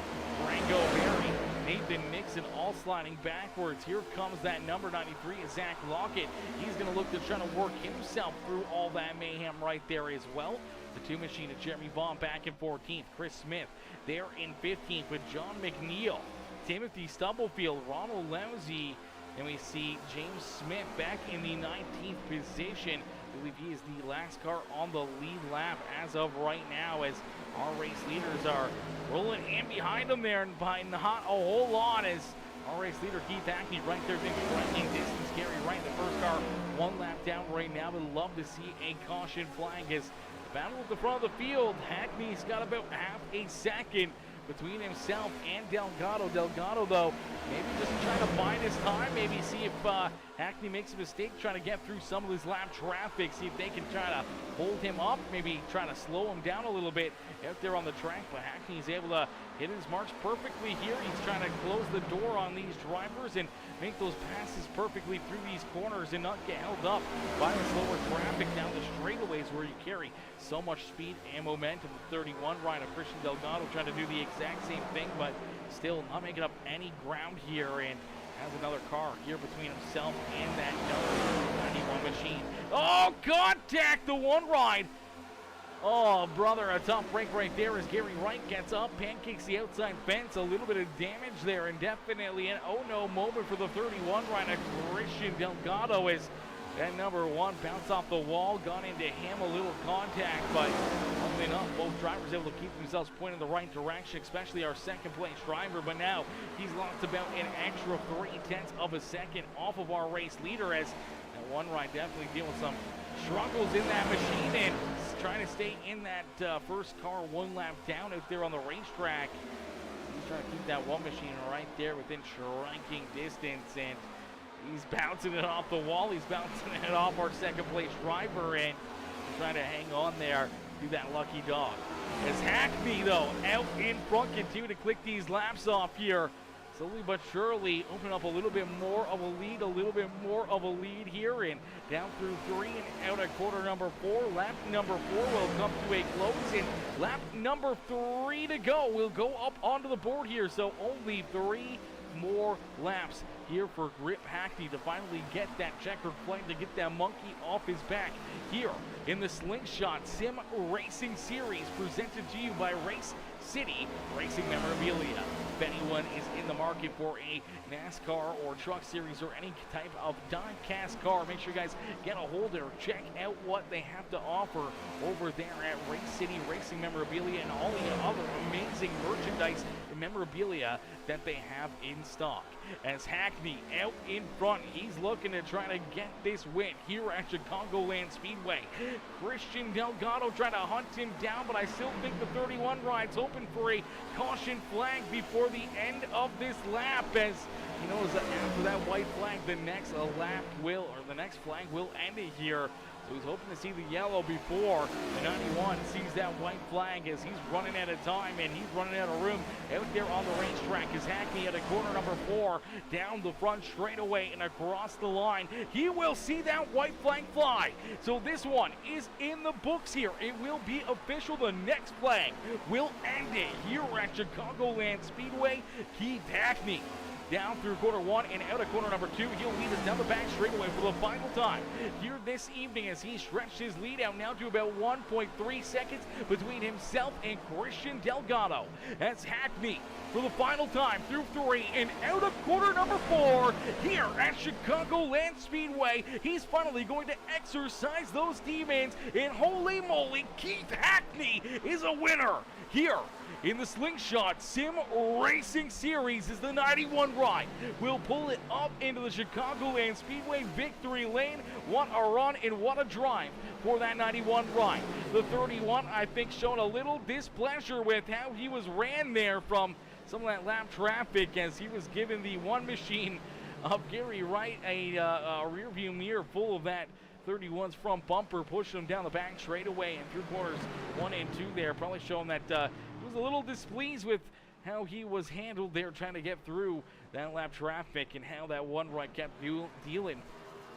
Rango Berry, Nathan Nixon all sliding backwards. Here comes that number 93, Zach Lockett. He's going to look to try to work himself through all that mayhem right there as well. The 2 machine of Jeremy Vaughn back in 14th. Chris Smith there in 15th with John McNeil, Timothy Stubblefield, Ronald Lousy. And we see James Smith back in the 19th position. I believe he is the last car on the lead lap as of right now, as our race leaders are rolling in behind them there, and by not a whole lot, as our race leader Keith Hackney right there in striking distance. Gary Wright, the first car, 1 lap down right now. Would love to see a caution flag as the battle at the front of the field. Hackney's got about half a second between himself and Delgado. Delgado, though, maybe just trying to bide his time, maybe see if Hackney makes a mistake trying to get through some of his lap traffic, see if they can try to hold him up, maybe try to slow him down a little bit out there on the track. But Hackney's able to hit his marks perfectly here. He's trying to close the door on these drivers and make those passes perfectly through these corners and not get held up by the slower traffic down the straightaways where you carry so much speed and momentum. The 31 ride of Christian Delgado trying to do the exact same thing, but still not making up any ground here, and has another car here between himself and that number 91 machine. Oh, contact! The 1 ride. Oh, brother, a tough break right there as Gary Wright gets up, pancakes the outside fence. A little bit of damage there, and definitely an oh-no moment for the 31 ride of Christian Delgado as that number 1 bounced off the wall, got into him, a little contact, but oddly enough, both drivers able to keep themselves pointed in the right direction, especially our second-place driver. But now he's lost about an extra 0.3 of a second off of our race leader, as that 1 ride definitely dealing with some struggles in that machine and trying to stay in that first car 1 lap down out there on the racetrack. He's trying to keep that 1 machine right there within striking distance, and he's bouncing it off the wall. He's bouncing it off our second-place driver, and he's trying to hang on there to that lucky dog. As Hackney, though, out in front, continue to click these laps off here. Slowly but surely open up a little bit more of a lead, here, and down through 3 and out at quarter number 4. Lap number 4 will come to a close, and lap number 3 to go. We'll go up onto the board here, so only 3 more laps here for Rip Hackney to finally get that checkered flag, to get that monkey off his back here in the Slingshot Sim Racing Series, presented to you by Race City Racing Memorabilia. If anyone is in the market for a NASCAR or truck series or any type of die-cast car, make sure you guys get a hold of it or check out what they have to offer over there at Race City Racing Memorabilia and all the other amazing merchandise memorabilia that they have in stock. As Hackney out in front, he's looking to try to get this win here at Chicagoland Speedway. Christian Delgado trying to hunt him down, but I still think the 31 ride's hoping for a caution flag before the end of this lap, as he knows that after that white flag, the next flag will end it here. So he's hoping to see the yellow before the 91 sees that white flag, as he's running out of time and he's running out of room out there on the racetrack. As Hackney at a corner number 4 down the front straightaway and across the line, he will see that white flag fly. So this one is in the books here. It will be official. The next flag will end it here at Chicagoland Speedway. Keith Hackney down through corner 1 and out of corner number 2. He'll lead us down the back straightaway for the final time here this evening, as he stretched his lead out now to about 1.3 seconds between himself and Christian Delgado. That's Hackney for the final time through 3 and out of corner number 4 here at Chicagoland Speedway. He's finally going to exercise those demons, and holy moly, Keith Hackney is a winner here in the Slingshot Sim Racing Series. Is the 91 ride will pull it up into the Chicagoland Speedway victory lane. What a run and what a drive for that 91 ride. The 31, I think, showed a little displeasure with how he was ran there from some of that lap traffic, as he was given the one machine of Gary Wright a rear view mirror full of that 31's front bumper, pushing him down the back straightaway and through corners 1 and 2 there, probably showing that he was a little displeased with how he was handled there trying to get through that lap traffic, and how that one ride kept dealing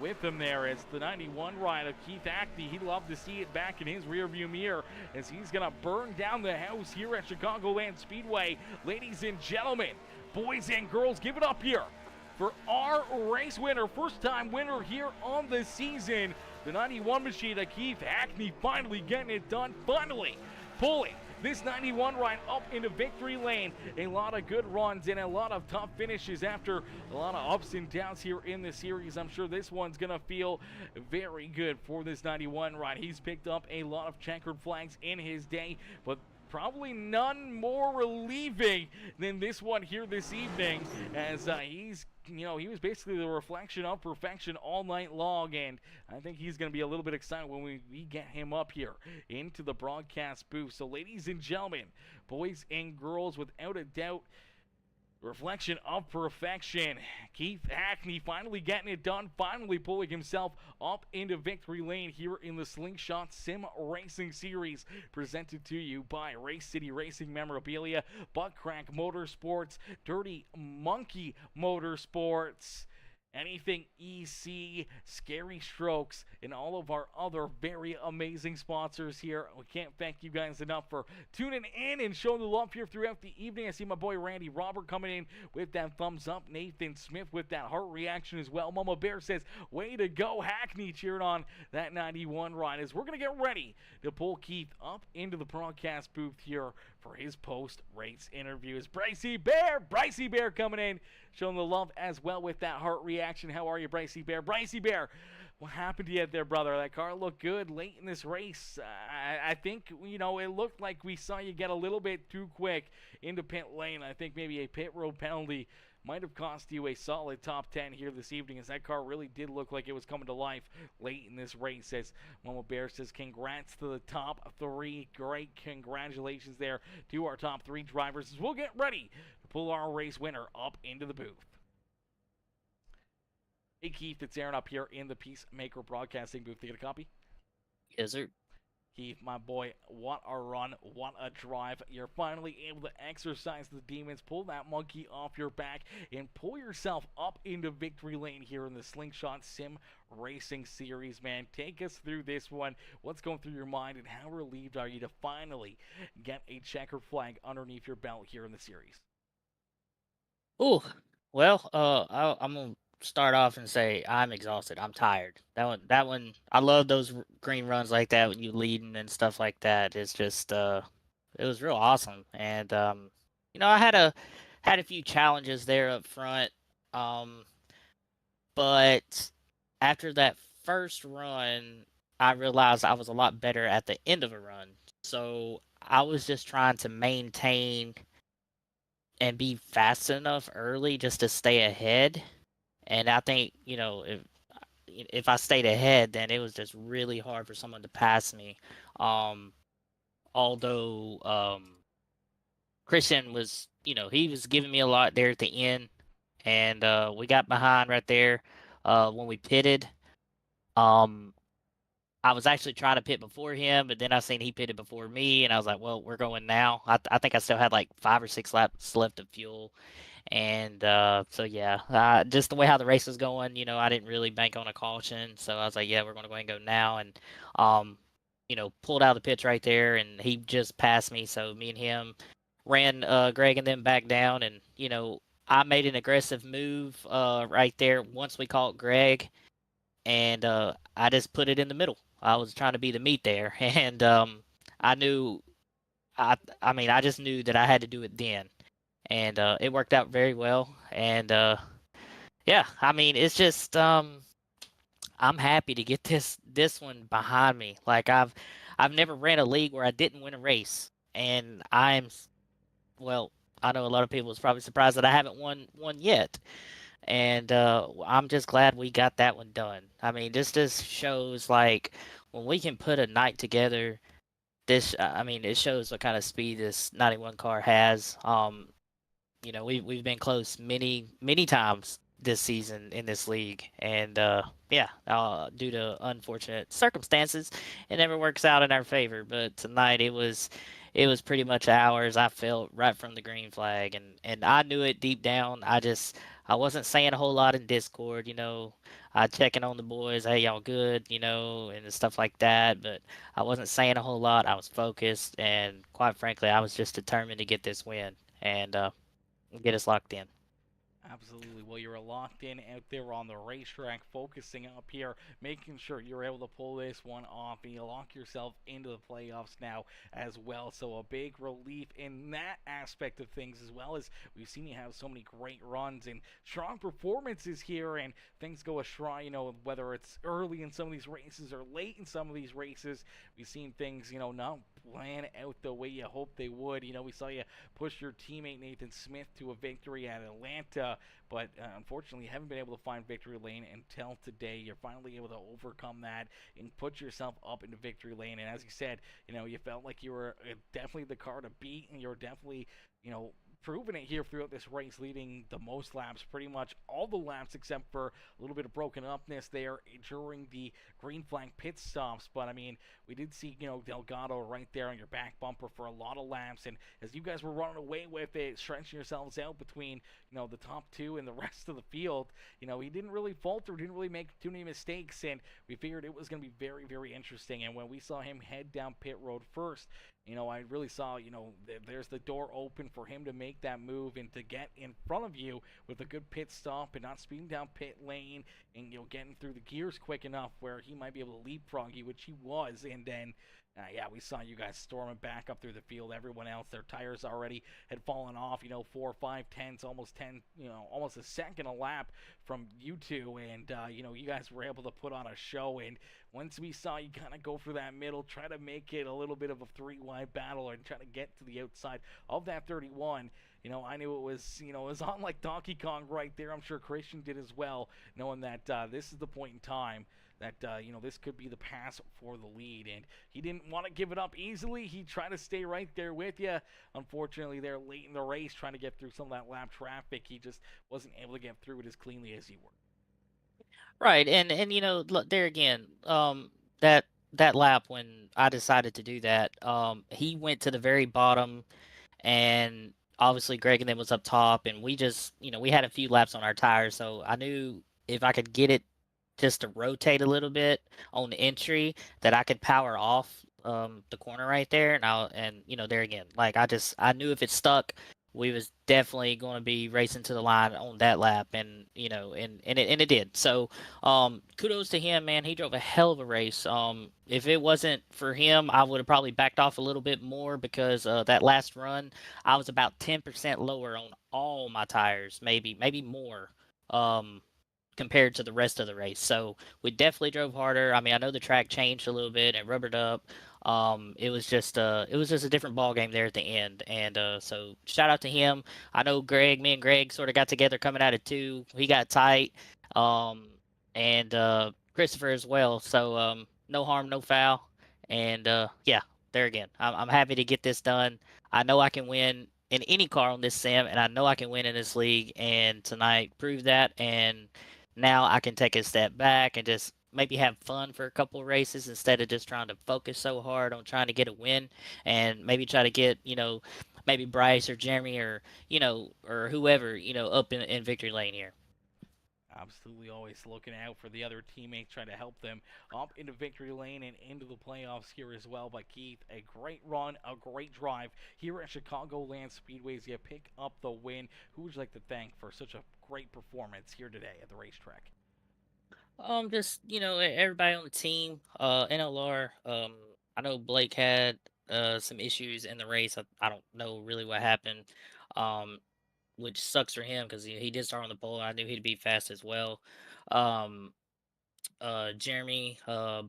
with him there. As the 91 ride of Keith Hackney, he'd love to see it back in his rearview mirror, as he's going to burn down the house here at Chicagoland Speedway. Ladies and gentlemen, boys and girls, give it up here for our race winner, first-time winner here on the season, the 91 machine of Keith Hackney, finally getting it done, finally pulling this 91 ride up into victory lane. A lot of good runs and a lot of tough finishes after a lot of ups and downs here in the series. I'm sure this one's going to feel very good for this 91 ride. He's picked up a lot of checkered flags in his day, but probably none more relieving than this one here this evening, as he was basically the reflection of perfection all night long, and I think he's going to be a little bit excited when we get him up here into the broadcast booth. So ladies and gentlemen, boys and girls, without a doubt, reflection of perfection. Keith Hackney finally getting it done, finally pulling himself up into victory lane here in the Slingshot Sim Racing Series, presented to you by Race City Racing Memorabilia, Butt Crack Motorsports, Dirty Monkey Motorsports, Anything EC, Scary Strokes, and all of our other very amazing sponsors here. We can't thank you guys enough for tuning in and showing the love here throughout the evening. I see my boy Randy Robert coming in with that thumbs up. Nathan Smith with that heart reaction as well. Mama Bear says, way to go, Hackney, cheering on that 91 ride, as we're going to get ready to pull Keith up into the broadcast booth here for his post-race interview. Is Brycey Bear coming in, showing the love as well with that heart reaction. How are you, Brycey Bear? Brycey Bear, what happened to you there, brother? That car looked good late in this race. I think, it looked like we saw you get a little bit too quick into pit lane. I think maybe a pit road penalty might have cost you a solid top 10 here this evening, as that car really did look like it was coming to life late in this race. As Mama Bear says, congrats to the top 3. Great congratulations there to our top 3 drivers, as we'll get ready to pull our race winner up into the booth. Hey, Keith, it's Aaron up here in the PeaceMaker Broadcasting booth. You get a copy? Yes, sir. Keith, my boy, what a run, what a drive. You're finally able to exercise the demons, pull that monkey off your back, and pull yourself up into victory lane here in the Slingshot Sim Racing Series, man. Take us through this one. What's going through your mind, and how relieved are you to finally get a checkered flag underneath your belt here in the series? Oh, well, I'm going to start off and say I'm exhausted. I'm tired. That one, I love those green runs like that when you leading and stuff like that. It's just, it was real awesome. And, I had a few challenges there up front. But after that first run, I realized I was a lot better at the end of a run. So I was just trying to maintain and be fast enough early just to stay ahead. And I think, if I stayed ahead, then it was just really hard for someone to pass me. Um, although Christian was, he was giving me a lot there at the end, and we got behind right there when we pitted. Um, I was actually trying to pit before him, but then I seen he pitted before me, and I was like, well, we're going now. I think I still had like 5 or 6 laps left of fuel. And so yeah, just the way how the race was going, I didn't really bank on a caution, so I was like, yeah, we're going to go ahead and go now, and um, pulled out of the pits right there, and he just passed me, so me and him ran Greg and them back down, and I made an aggressive move right there once we caught Greg, and I just put it in the middle. I was trying to be the meat there, and I knew, I mean, I just knew that I had to do it then, and it worked out very well. And yeah, I mean, it's just I'm happy to get this one behind me. Like I've never ran a league where I didn't win a race, and well, I know a lot of people is probably surprised that I haven't won one yet. And I'm just glad we got that one done. I mean, this just shows like when we can put a night together. I mean, it shows what kind of speed this 91 car has. We've been close many times this season in this league, and yeah, due to unfortunate circumstances, it never works out in our favor. But tonight it was pretty much ours. I felt right from the green flag, and I knew it deep down. I wasn't saying a whole lot in Discord, I checking on the boys, hey y'all good, and stuff like that. But I wasn't saying a whole lot. I was focused, and quite frankly, I was just determined to get this win and get us locked in. Absolutely. Well, you're locked in out there on the racetrack, focusing up here, making sure you're able to pull this one off, and you lock yourself into the playoffs now as well. So a big relief in that aspect of things, as well as we've seen you have so many great runs and strong performances here, and things go astray, whether it's early in some of these races or late in some of these races. We've seen things, not plan out the way you hoped they would. We saw you push your teammate Nathan Smith to a victory at Atlanta, but unfortunately you haven't been able to find victory lane until today. You're finally able to overcome that and put yourself up into victory lane, and as you said, you felt like you were definitely the car to beat, and you're definitely, proven it here throughout this race, leading the most laps, pretty much all the laps except for a little bit of broken upness there during the green flag pit stops. But I mean, we did see, Delgado right there on your back bumper for a lot of laps, and as you guys were running away with it, stretching yourselves out between, the top two and the rest of the field, he didn't really falter, didn't really make too many mistakes, and we figured it was going to be very, very interesting. And when we saw him head down pit road first, I really saw, there's the door open for him to make that move and to get in front of you with a good pit stop and not speeding down pit lane and, getting through the gears quick enough where he might be able to leapfrog you, which he was. And then, yeah, we saw you guys storming back up through the field. Everyone else, their tires already had fallen off, 4, 5, 10s, almost 10, almost a second a lap from you two. And, you guys were able to put on a show. And once we saw you kind of go for that middle, try to make it a little bit of a three-wide battle and try to get to the outside of that 31, I knew it was, it was on like Donkey Kong right there. I'm sure Christian did as well, knowing that this is the point in time that, this could be the pass for the lead. And he didn't want to give it up easily. He tried to stay right there with you. Unfortunately, there late in the race, trying to get through some of that lap traffic, he just wasn't able to get through it as cleanly as you were. Right, and look, there again, that lap when I decided to do that, he went to the very bottom, and obviously Greg and them was up top, and we just, we had a few laps on our tires, so I knew if I could get it just to rotate a little bit on the entry, that I could power off the corner right there, and there again, like I knew if it stuck, we was definitely going to be racing to the line on that lap, and and it did. So kudos to him, man. He drove a hell of a race. If it wasn't for him, I would have probably backed off a little bit more, because that last run, I was about 10% lower on all my tires, maybe more. Compared to the rest of the race. So we definitely drove harder. I mean, I know the track changed a little bit and rubbered up. It was just a different ball game there at the end, and so shout out to him. I know me and Greg sort of got together coming out of two. He got tight, um, and Christopher as well. So no harm, no foul, and yeah, there again. I'm happy to get this done. I know I can win in any car on this sim, and I know I can win in this league. And tonight proved that, and now I can take a step back and just maybe have fun for a couple of races instead of just trying to focus so hard on trying to get a win, and maybe try to get, maybe Bryce or Jeremy or, or whoever, up in victory lane here. Absolutely, always looking out for the other teammates, trying to help them up into victory lane and into the playoffs here as well. But Keith, a great run, a great drive here at Chicagoland Speedways. You pick up the win. Who would you like to thank for such a great performance here today at the racetrack? Just everybody on the team, NLR. I know Blake had some issues in the race. I don't know really what happened, um, which sucks for him because he did start on the pole. I knew he'd be fast as well. Um, Jeremy,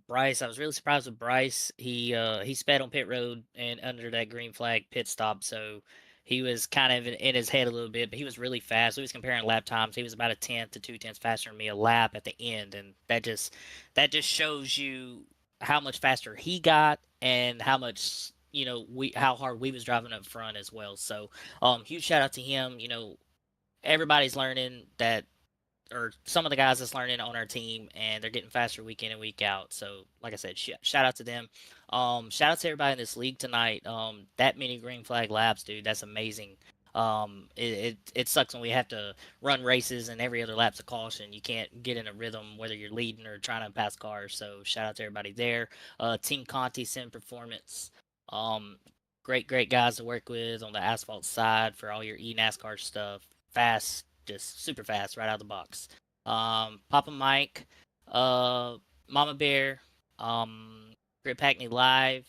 Bryce. I was really surprised with Bryce. He sped on pit road and under that green flag pit stop, so he was kind of in his head a little bit. But he was really fast. We was comparing lap times. He was about a tenth to 2/10 faster than me a lap at the end, and that just shows you how much faster he got and how much how hard we was driving up front as well. So huge shout out to him. Everybody's learning that, or some of the guys that's learning on our team, and they're getting faster week in and week out. So, like I said, shout out to them. Shout out to everybody in this league tonight. That many green flag laps, dude, that's amazing. It sucks when we have to run races and every other lap's a caution. You can't get in a rhythm whether you're leading or trying to pass cars. So shout out to everybody there. Team Conti Sim Performance. Um, great guys to work with on the asphalt side for all your NASCAR stuff. Fast, just super fast right out of the box. Papa Mike, Mama Bear, Grip Hackney Live,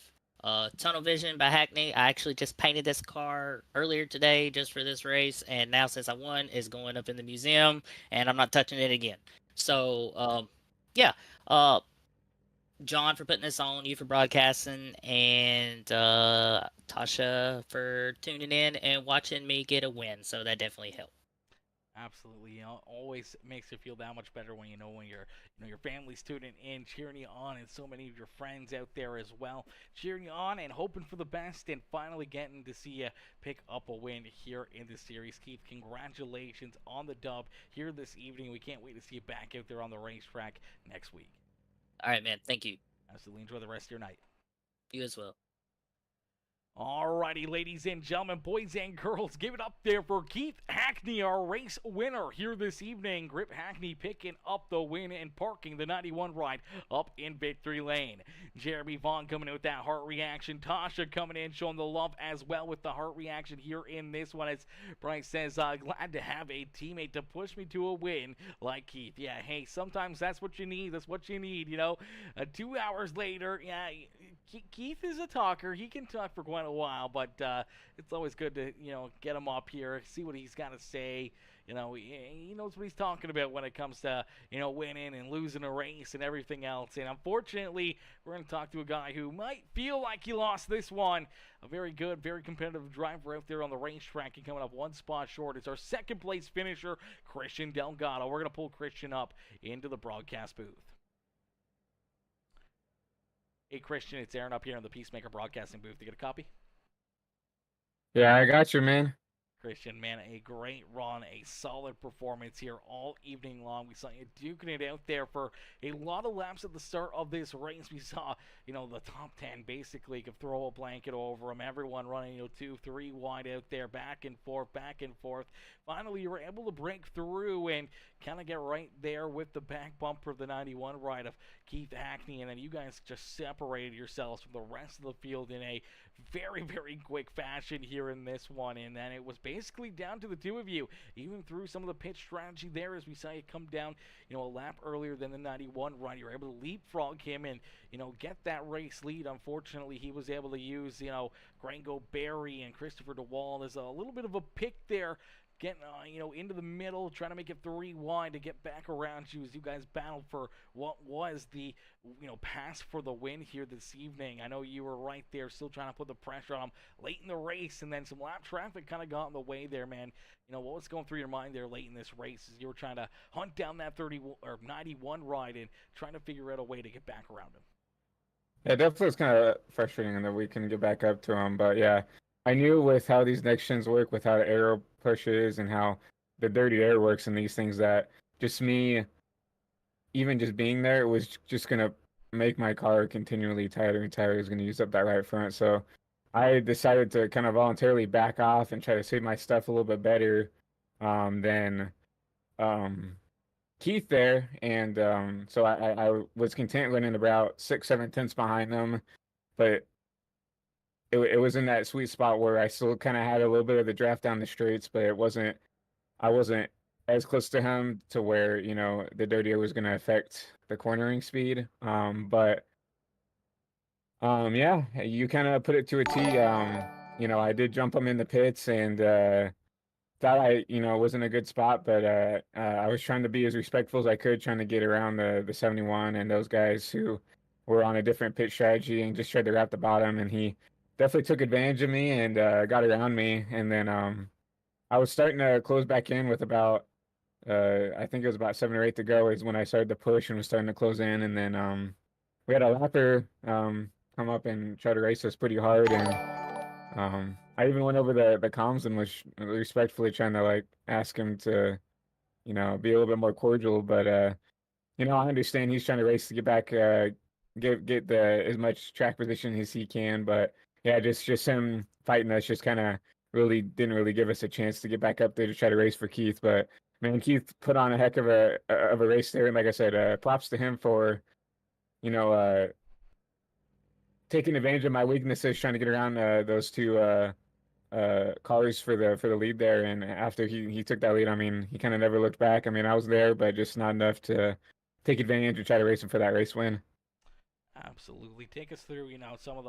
Tunnel Vision by Hackney. I actually just painted this car earlier today just for this race, and now since I won, it's going up in the museum, and I'm not touching it again. So, yeah. John for putting this on, you for broadcasting, and Tasha for tuning in and watching me get a win. So that definitely helped. Absolutely, always makes you feel that much better when your family's tuning in, cheering you on, and so many of your friends out there as well, cheering you on and hoping for the best, and finally getting to see you pick up a win here in the series. Keith, congratulations on the dub here this evening. We can't wait to see you back out there on the racetrack next week. All right, man. Thank you. Absolutely, enjoy the rest of your night. You as well. Alrighty, ladies and gentlemen, boys and girls, give it up there for Keith Hackney, our race winner here this evening. Grip Hackney picking up the win and parking the 91 ride up in victory lane. Jeremy Vaughn coming in with that heart reaction. Tasha coming in showing the love as well with the heart reaction here in this one. As Bryce says, glad to have a teammate to push me to a win like Keith. Yeah, hey, sometimes that's what you need. That's what you need, 2 hours later, yeah, Keith is a talker. He can talk for quite a while, but it's always good to, get him up here, see what he's got to say. He knows what he's talking about when it comes to, winning and losing a race and everything else. And unfortunately, we're going to talk to a guy who might feel like he lost this one. A very good, very competitive driver out there on the racetrack and coming up one spot short. It's our second place finisher, Christian Delgado. We're going to pull Christian up into the broadcast booth. Hey, Christian, it's Aaron up here in the PeaceMaker Broadcasting booth. You get a copy? Yeah, I got you, man. Christian, man, a great run, a solid performance here all evening long. We saw you duking it out there for a lot of laps at the start of this race. We saw, the top 10 basically could throw a blanket over them. Everyone running, 2, 3 wide out there, back and forth, back and forth. Finally, you were able to break through and kind of get right there with the back bumper of the 91 ride of Keith Hackney, and then you guys just separated yourselves from the rest of the field in a very, very quick fashion here in this one. And then it was basically down to the two of you, even through some of the pit strategy there, as we saw you come down, a lap earlier than the 91 run. You were able to leapfrog him and, get that race lead. Unfortunately, he was able to use, Grango Berry and Christopher DeWall. There's a little bit of a pick there, getting into the middle, trying to make it 3 wide to get back around you as you guys battled for what was the pass for the win here this evening. I know you were right there, still trying to put the pressure on them late in the race, and then some lap traffic kind of got in the way there, man. What was going through your mind there late in this race as you were trying to hunt down that 30 or 91 ride and trying to figure out a way to get back around him? Yeah, definitely it's kind of frustrating that we can get back up to him. But yeah, I knew with how these next gens work, with how the aero pushes and how the dirty air works and these things, that just me, even just being there, was just going to make my car continually tighter and tighter. It was going to use up that right front. So I decided to kind of voluntarily back off and try to save my stuff a little bit better than Keith there. And so I was content running about 6-7 tenths behind them, but it was in that sweet spot where I still kind of had a little bit of the draft down the straights, but I wasn't as close to him to where the dirty air was going to affect the cornering speed. Yeah, you kind of put it to a T. I did jump him in the pits and thought I was in a good spot, but I was trying to be as respectful as I could, trying to get around the 71 and those guys who were on a different pit strategy and just tried to wrap the bottom. And he definitely took advantage of me and got around me. And then I was starting to close back in with about I think it was about 7 or 8 to go is when I started to push and was starting to close in. And then we had a lapper come up and try to race us pretty hard. And I even went over the comms and was respectfully trying to ask him to, be a little bit more cordial. But I understand he's trying to race to get back, get as much track position as he can. But yeah, just him fighting us just kind of really didn't really give us a chance to get back up there to try to race for Keith. But man, Keith put on a heck of a race there, and like I said, props to him for taking advantage of my weaknesses, trying to get around those two cars for the lead there. And after he took that lead, I mean, he kind of never looked back. I mean, I was there, but just not enough to take advantage and try to race him for that race win. Absolutely. Take us through, some of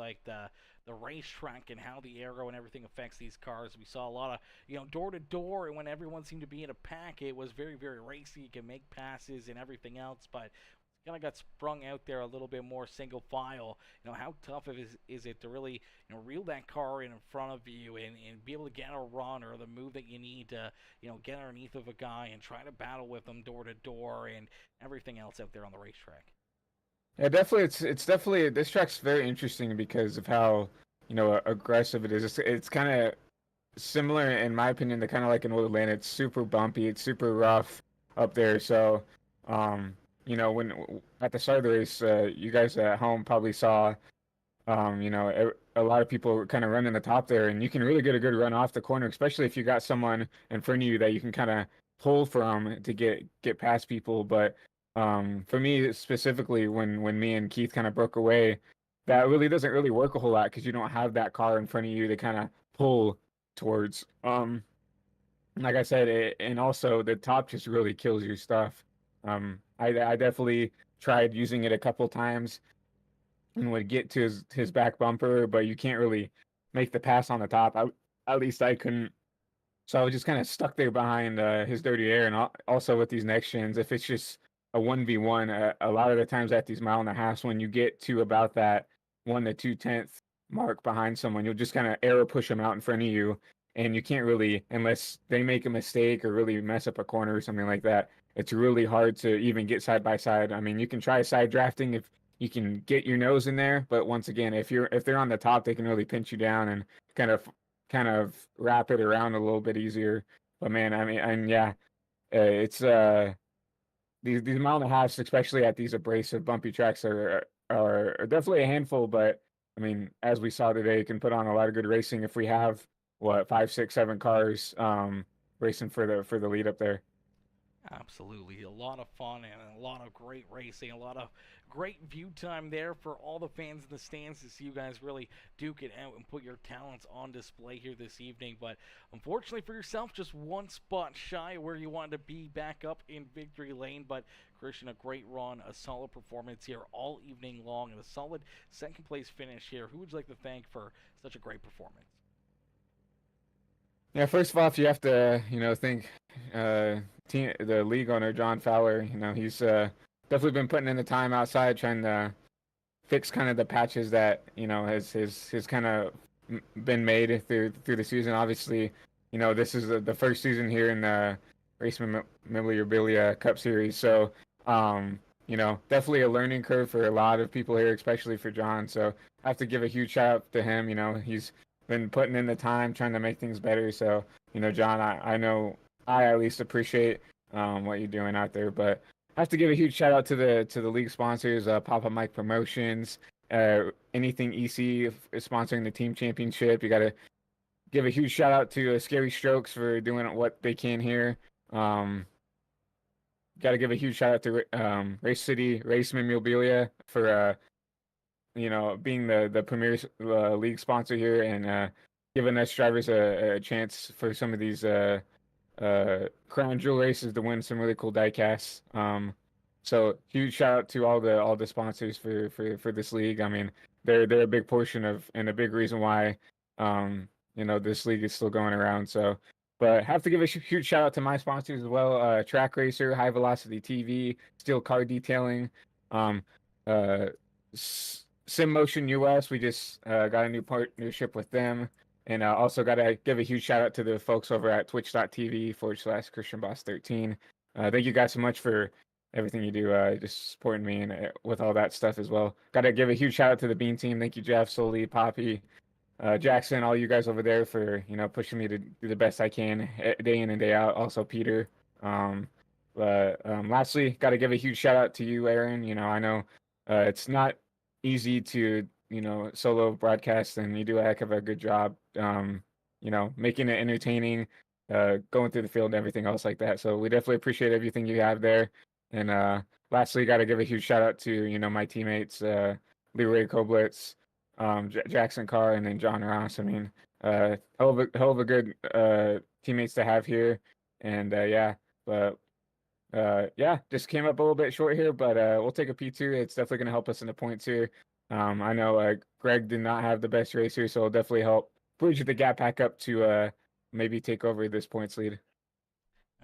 the racetrack and how the aero and everything affects these cars. We saw a lot of, door to door, and when everyone seemed to be in a pack, it was very, very racy. You can make passes and everything else, but kind of got sprung out there a little bit more single file. How tough is it to really reel that car in front of you and be able to get a run or the move that you need to get underneath of a guy and try to battle with them door to door and everything else out there on the racetrack? Yeah, definitely. It's definitely, this track's very interesting because of how aggressive it is. It's kind of similar, in my opinion, to kind of like in Woodland. It's super bumpy. It's super rough up there. So when at the start of the race, you guys at home probably saw, a lot of people kind of running the top there, and you can really get a good run off the corner, especially if you got someone in front of you that you can kind of pull from to get past people. But for me specifically, when me and Keith kind of broke away, that really doesn't really work a whole lot because you don't have that car in front of you to kind of pull towards. Like I said, and also the top just really kills your stuff. I definitely tried using it a couple times and would get to his back bumper, but you can't really make the pass on the top. At least I couldn't. So I was just kind of stuck there behind his dirty air. And also with these next gens, if it's just a 1v1, a lot of the times at these 1.5 miles, when you get to about that 1 to 2 tenth mark behind someone, you'll just kind of aero push them out in front of you. And you can't really, unless they make a mistake or really mess up a corner or something like that, it's really hard to even get side by side. I mean, you can try side drafting if you can get your nose in there, but once again, if they're on the top, they can really pinch you down and kind of wrap it around a little bit easier. But man, I mean, and yeah, it's these 1.5 miles, especially at these abrasive, bumpy tracks, are definitely a handful. But I mean, as we saw today, you can put on a lot of good racing if we have 5, 6, 7 cars racing for the lead up there. Absolutely. A lot of fun and a lot of great racing, a lot of great view time there for all the fans in the stands to see you guys really duke it out and put your talents on display here this evening. But unfortunately for yourself, just one spot shy of where you wanted to be back up in victory lane. But Christian, a great run, a solid performance here all evening long, and a solid second place finish here. Who would you like to thank for such a great performance? Yeah, first of all, if you have to, think the league owner John Fowler, he's definitely been putting in the time outside trying to fix kind of the patches that has kind of been made through the season. Obviously, this is the first season here in the Race Memorabilia Cup Series, so definitely a learning curve for a lot of people here, especially for John. So I have to give a huge shout out to him. He's been putting in the time trying to make things better. So John, I know I at least appreciate what you're doing out there, but I have to give a huge shout out to the league sponsors, Papa Mike Promotions, Anything EC is sponsoring the team championship. You got to give a huge shout out to Scary Strokes for doing what they can here. Got to give a huge shout out to Race City Race Memorabilia for being the premier league sponsor here and giving us drivers a chance for some of these crown jewel races to win some really cool diecasts. So huge shout out to all the sponsors for this league. I mean, they're a big portion of and a big reason why this league is still going around. So, but have to give a huge shout out to my sponsors as well. Track Racer, High Velocity TV, Steel Car Detailing, Sim Motion US. We just got a new partnership with them. And also got to give a huge shout out to the folks over at twitch.tv/ChristianBoss13. Thank you guys so much for everything you do, just supporting me and with all that stuff as well. Got to give a huge shout out to the Bean team. Thank you, Jeff, Soli, Poppy, Jackson, all you guys over there for pushing me to do the best I can day in and day out. Also, Peter. Lastly, got to give a huge shout out to you, Aaron. I know it's not easy to solo broadcast, and you do a heck of a good job, making it entertaining, going through the field and everything else like that. So we definitely appreciate everything you have there. And lastly, got to give a huge shout out to, my teammates, Leroy Koblitz, Jackson Carr, and then John Ross. I mean, hell of a good teammates to have here. And just came up a little bit short here, but we'll take a P2. It's definitely going to help us in the points here. I know Greg did not have the best race here, so it'll definitely help bridge the gap back up to maybe take over this points lead.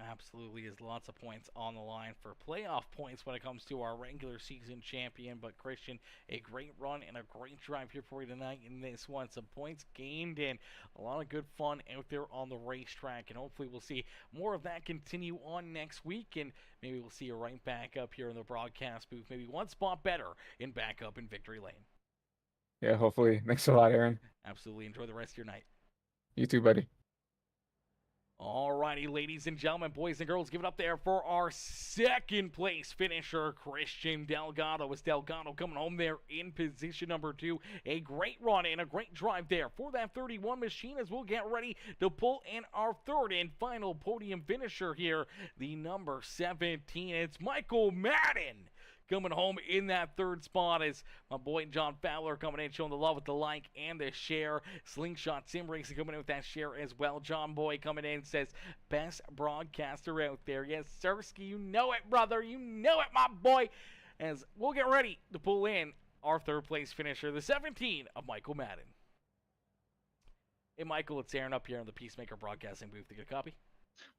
Absolutely, is lots of points on the line for playoff points when it comes to our regular season champion. But Christian, a great run and a great drive here for you tonight in this one. Some points gained and a lot of good fun out there on the racetrack. And hopefully we'll see more of that continue on next week. And maybe we'll see you right back up here in the broadcast booth. Maybe one spot better in back up in victory lane. Yeah, hopefully. Thanks a lot, Aaron. Absolutely. Enjoy the rest of your night. You too, buddy. Alrighty, ladies and gentlemen, boys and girls, give it up there for our second place finisher, Christian Delgado. It's Delgado coming home there in position number 2. A great run and a great drive there for that 31 machine as we'll get ready to pull in our third and final podium finisher here, the number 17. It's Michael Madden coming home in that third spot as my boy John Fowler coming in, showing the love with the like and the share. Slingshot Sim Racing coming in with that share as well. John Boy coming in says, best broadcaster out there. Yes, Sirski, you know it, brother. You know it, my boy. As we'll get ready to pull in our third place finisher, the 17 of Michael Madden. Hey, Michael, it's Aaron up here in the PeaceMaker Broadcasting booth to get a copy.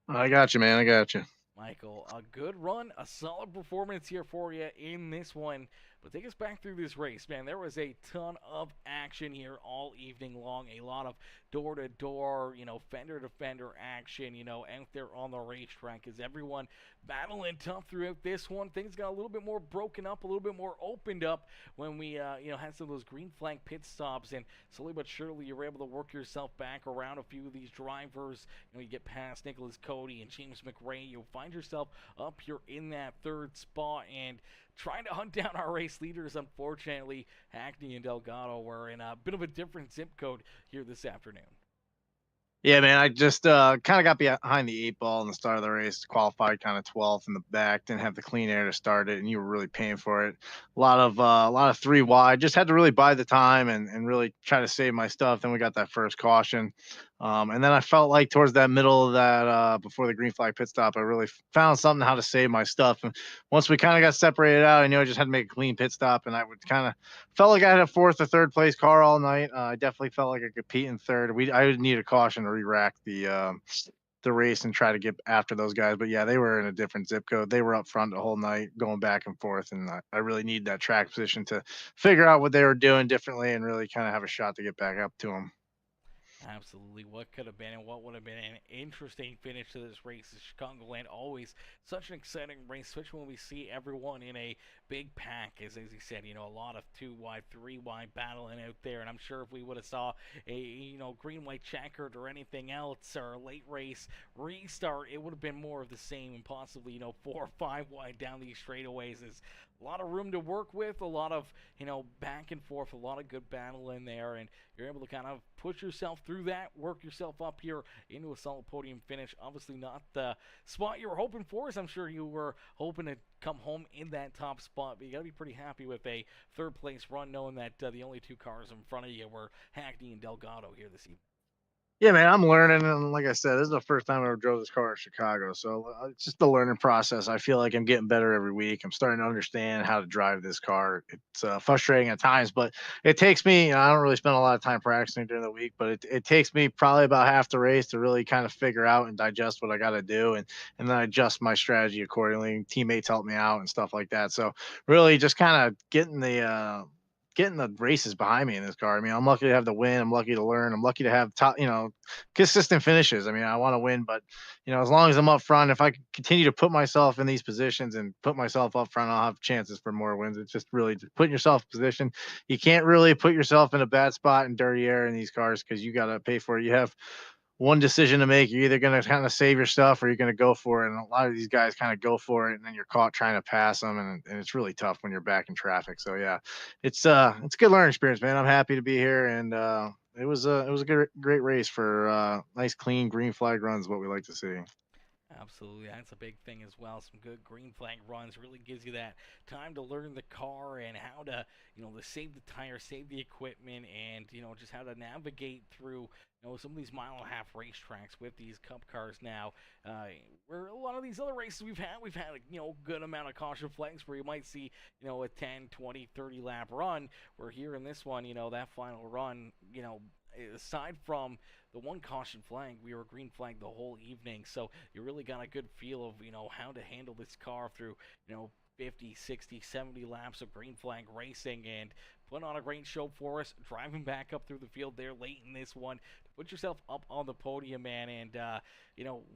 I got you, man. I got you. Michael, a good run, a solid performance here for you in this one. But take us back through this race, man. There was a ton of action here all evening long. A lot of door-to-door, fender-to-fender action, out there on the racetrack. As everyone battling tough throughout this one, things got a little bit more broken up, a little bit more opened up when we, had some of those green flag pit stops. And slowly but surely, you were able to work yourself back around a few of these drivers. You get past Nicholas Cody and James McRae. You'll find yourself up here in that third spot and trying to hunt down our race leaders. Unfortunately, Hackney and Delgado were in a bit of a different zip code here this afternoon. Yeah, man, I just kind of got behind the 8 ball in the start of the race, qualified kind of 12th in the back, didn't have the clean air to start it, and you were really paying for it. A lot of 3 wide, just had to really bide the time and really try to save my stuff. Then we got that first caution. And then I felt like towards that middle of that, before the green flag pit stop, I really found something how to save my stuff. And once we kind of got separated out, I knew I just had to make a clean pit stop, and I would kind of felt like I had a fourth or third place car all night. I definitely felt like I could compete in third. I would need a caution to re-rack the race and try to get after those guys. But yeah, they were in a different zip code. They were up front the whole night, going back and forth, and I really need that track position to figure out what they were doing differently and really kind of have a shot to get back up to them. Absolutely. What could have been and what would have been an interesting finish to this race is Chicagoland. Always such an exciting race, especially when we see everyone in a big pack. As he said, a lot of 2 wide, 3 wide battling out there. And I'm sure if we would have saw a, green, white checkered or anything else or a late race restart, it would have been more of the same and possibly, 4 or 5 wide down these straightaways. Is a lot of room to work with, a lot of, back and forth, a lot of good battle in there, and you're able to kind of push yourself through that, work yourself up here into a solid podium finish. Obviously not the spot you were hoping for, as I'm sure you were hoping to come home in that top spot, but you got to be pretty happy with a third place run, knowing that the only 2 cars in front of you were Hackney and Delgado here this evening. Yeah, man, I'm learning, and like I said, this is the first time I ever drove this car in Chicago, so it's just the learning process. I feel like I'm getting better every week. I'm starting to understand how to drive this car. It's frustrating at times, but it takes me. I don't really spend a lot of time practicing during the week, but it takes me probably about half the race to really kind of figure out and digest what I got to do, and then I adjust my strategy accordingly. Teammates help me out and stuff like that. So really, just kind of getting the races behind me in this car. I mean, I'm lucky to have the win. I'm lucky to learn. I'm lucky to have consistent finishes. I mean, I want to win, but as long as I'm up front, if I can continue to put myself in these positions and put myself up front, I'll have chances for more wins. It's just really just putting yourself in position. You can't really put yourself in a bad spot in dirty air in these cars because you got to pay for it. You have one decision to make. You're either going to kind of save your stuff or you're going to go for it. And a lot of these guys kind of go for it, and then you're caught trying to pass them, and it's really tough when you're back in traffic. So yeah, it's a good learning experience, man. I'm happy to be here, and it was a great race for nice clean green flag runs, what we like to see. Absolutely, that's a big thing as well. Some good green flag runs really gives you that time to learn the car and how to, to save the tire, save the equipment, and just how to navigate through, some of these mile-and-a-half racetracks with these Cup cars now. Where a lot of these other races we've had a good amount of caution flags where you might see, a 10, 20, 30 lap run. Where here in this one, that final run, aside from the one caution flag, we were green flagged the whole evening, so you really got a good feel of how to handle this car through 50, 60, 70 laps of green flag racing, and put on a great show for us, driving back up through the field there late in this one to put yourself up on the podium, man. And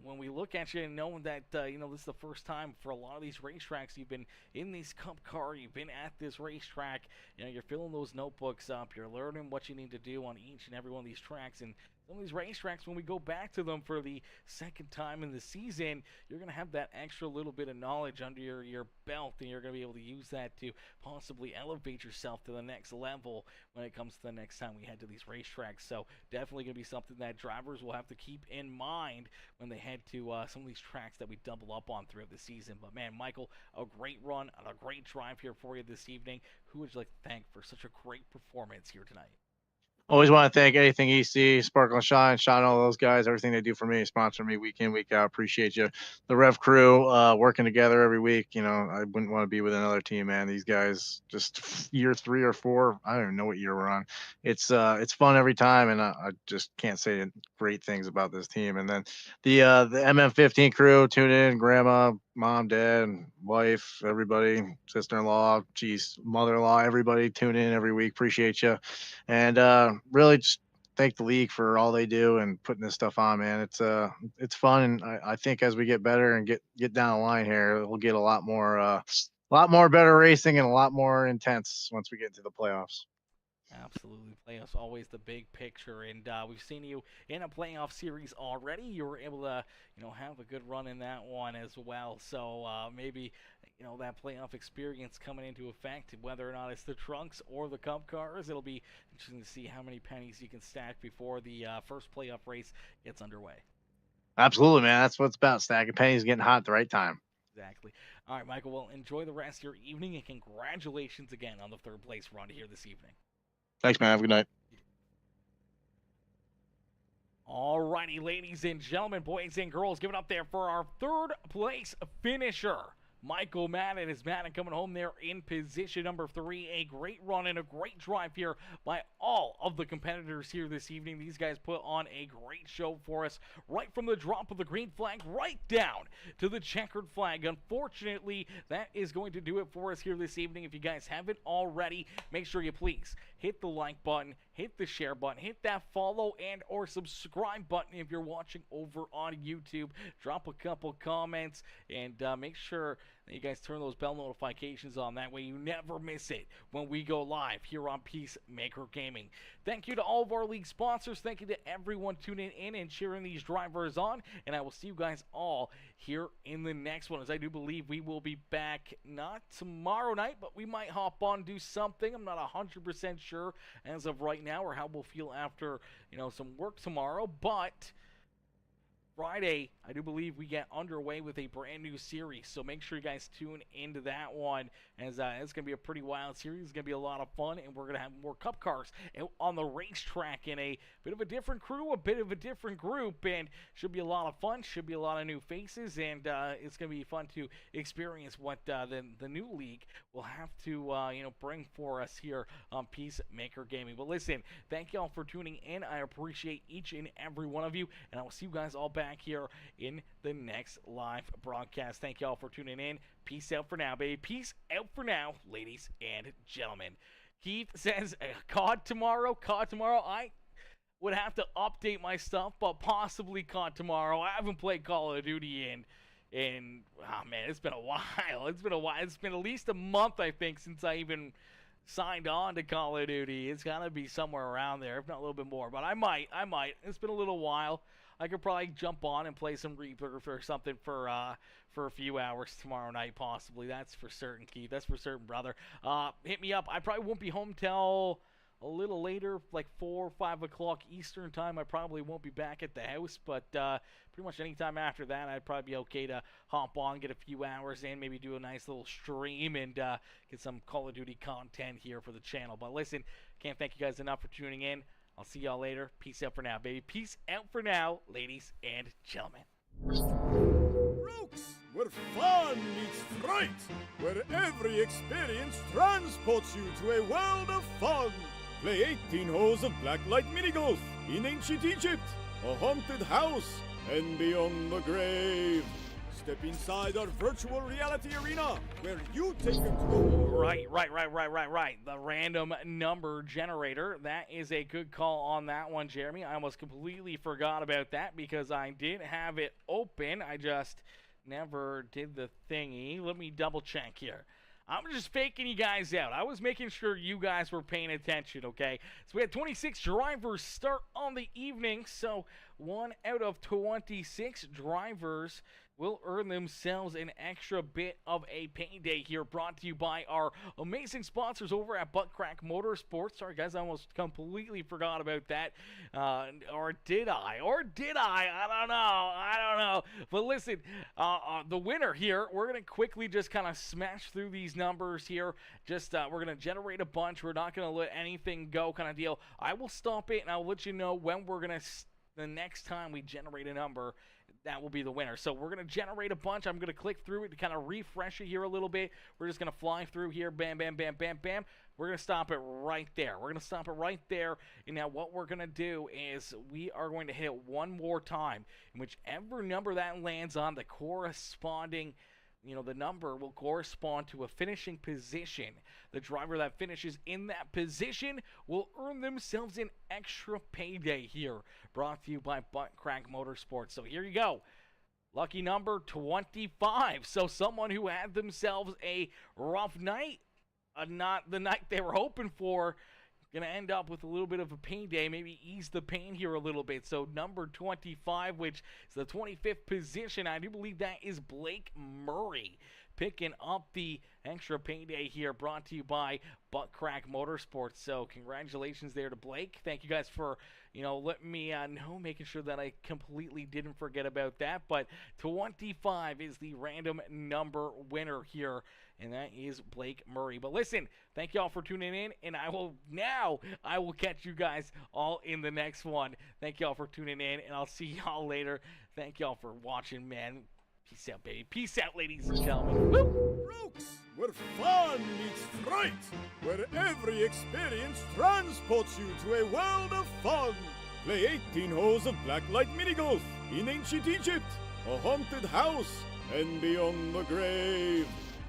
when we look at you and knowing that this is the first time for a lot of these racetracks you've been in this Cup car, you've been at this racetrack, you're filling those notebooks up, you're learning what you need to do on each and every one of these tracks. And some of these racetracks, when we go back to them for the second time in the season, you're going to have that extra little bit of knowledge under your belt, and you're going to be able to use that to possibly elevate yourself to the next level when it comes to the next time we head to these racetracks. So definitely going to be something that drivers will have to keep in mind when they head to some of these tracks that we double up on throughout the season. But man, Michael, a great run and a great drive here for you this evening. Who would you like to thank for such a great performance here tonight? Always want to thank anything EC, Sparkle and Shine, all those guys, everything they do for me, sponsor me week in, week out. Appreciate you. The Rev crew, working together every week. I wouldn't want to be with another team, man. These guys, just year 3 or 4, I don't even know what year we're on. It's fun every time, and I just can't say great things about this team. And then the MM15 crew, tune in, grandma, mom, dad, wife, everybody, sister-in-law, geez, mother-in-law, everybody tune in every week. Appreciate you. And really just thank the league for all they do and putting this stuff on, man. It's fun, and I think as we get better and get down the line here, we'll get a lot more better racing and a lot more intense once we get to the playoffs. Absolutely. Playoffs always the big picture, and we've seen you in a playoff series already. You were able to, have a good run in that one as well. So maybe, that playoff experience coming into effect, whether or not it's the trunks or the cup cars, it'll be interesting to see how many pennies you can stack before the first playoff race gets underway. Absolutely, man. That's what it's about. Stacking pennies, getting hot at the right time. Exactly. All right, Michael. Well, enjoy the rest of your evening, and congratulations again on the third place run here this evening. Thanks, man. Have a good night. Alrighty, ladies and gentlemen, boys and girls, give it up there for our third place finisher. Michael Madden is Madden coming home there in position number 3. A great run and a great drive here by all of the competitors here this evening. These guys put on a great show for us right from the drop of the green flag right down to the checkered flag. Unfortunately, that is going to do it for us here this evening. If you guys haven't already, make sure you please hit the like button, hit the share button, hit that follow and or subscribe button if you're watching over on YouTube. Drop a couple comments and make sure that you guys turn those bell notifications on. That way you never miss it when we go live here on PeaceMaker Gaming. Thank you to all of our league sponsors. Thank you to everyone tuning in and cheering these drivers on. And I will see you guys all here in the next one, as I do believe we will be back not tomorrow night, but we might hop on and do something. I'm not 100% sure as of right now, or how we'll feel after, some work tomorrow, but Friday, I do believe we get underway with a brand new series, so make sure you guys tune into that one, as it's going to be a pretty wild series. It's going to be a lot of fun, and we're going to have more cup cars on the racetrack in a bit of a different crew, a bit of a different group, and should be a lot of fun, should be a lot of new faces, and it's going to be fun to experience what the new league will have to bring for us here on PeaceMaker Gaming. But listen, thank y'all for tuning in. I appreciate each and every one of you, and I will see you guys all back here in the next live broadcast. Thank y'all for tuning in. Peace out for now, baby. Peace out for now, ladies and gentlemen. Keith says, COD tomorrow. I would have to update my stuff, but possibly COD tomorrow. I haven't played Call of Duty in oh man, it's been a while. It's been at least a month, I think, since I even signed on to Call of Duty. It's got to be somewhere around there, if not a little bit more. But I might. It's been a little while. I could probably jump on and play some Reaper or something for a few hours tomorrow night, possibly. That's for certain, Keith. That's for certain, brother. Hit me up. I probably won't be home till a little later, like 4 or 5 o'clock Eastern time. I probably won't be back at the house, but pretty much any time after that, I'd probably be okay to hop on, get a few hours in, maybe do a nice little stream, and get some Call of Duty content here for the channel. But listen, can't thank you guys enough for tuning in. I'll see y'all later. Peace out for now, baby. Peace out for now, ladies and gentlemen. Brooks, where fun meets fright, where every experience transports you to a world of fun. Play 18 holes of blacklight mini-golf in ancient Egypt, a haunted house, and beyond the grave. Step inside our virtual reality arena, where you take control. Right. The random number generator. That is a good call on that one, Jeremy. I almost completely forgot about that because I did have it open. I just never did the thingy. Let me double check here. I'm just faking you guys out. I was making sure you guys were paying attention, okay? So we had 26 drivers start on the evening, so 1 out of 26 drivers will earn themselves an extra bit of a payday here, brought to you by our amazing sponsors over at Buttcrack Motorsports. Sorry, guys, I almost completely forgot about that. Or did I? I don't know. But listen, the winner here, we're going to quickly just kind of smash through these numbers here. Just, we're going to generate a bunch. We're not going to let anything go kind of deal. I will stop it, and I'll let you know when we're going to, the next time we generate a number, that will be the winner. So we're going to generate a bunch. I'm going to click through it to kind of refresh it here a little bit. We're just going to fly through here. Bam, bam, bam, bam, bam. We're going to stop it right there. And now what we're going to do is we are going to hit it one more time. And whichever number that lands on, the corresponding, the number will correspond to a finishing position. The driver that finishes in that position will earn themselves an extra payday here. Brought to you by Buttcrack Motorsports. So here you go. Lucky number 25. So someone who had themselves a rough night, not the night they were hoping for, Gonna end up with a little bit of a pain day, maybe ease the pain here a little bit. So number 25, which is the 25th position, I do believe that is Blake Murray picking up the extra payday here, brought to you by Butt Crack Motorsports. So congratulations there to Blake. Thank you guys for, letting me know, making sure that I completely didn't forget about that. But 25 is the random number winner here, and that is Blake Murray. But listen, thank y'all for tuning in, and I will catch you guys all in the next one. Thank y'all for tuning in, and I'll see y'all later. Thank y'all for watching, man. Peace out, baby. Peace out, ladies and gentlemen. Woo! Brooks, where fun meets fright, where every experience transports you to a world of fun. Play 18 holes of blacklight minigolf in ancient Egypt, a haunted house, and beyond the grave.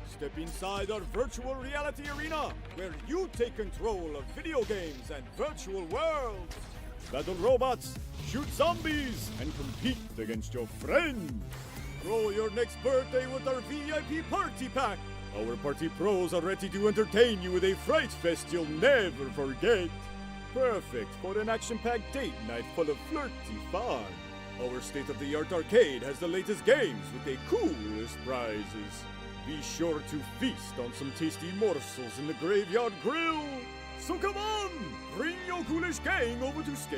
Step inside our virtual reality arena, where you take control of video games and virtual worlds. Battle robots, shoot zombies, and compete against your friends. Throw your next birthday with our VIP Party Pack. Our party pros are ready to entertain you with a fright fest you'll never forget. Perfect for an action-packed date night full of flirty fun. Our state-of-the-art arcade has the latest games with the coolest prizes. Be sure to feast on some tasty morsels in the Graveyard Grill. So come on, bring your ghoulish gang over to scale.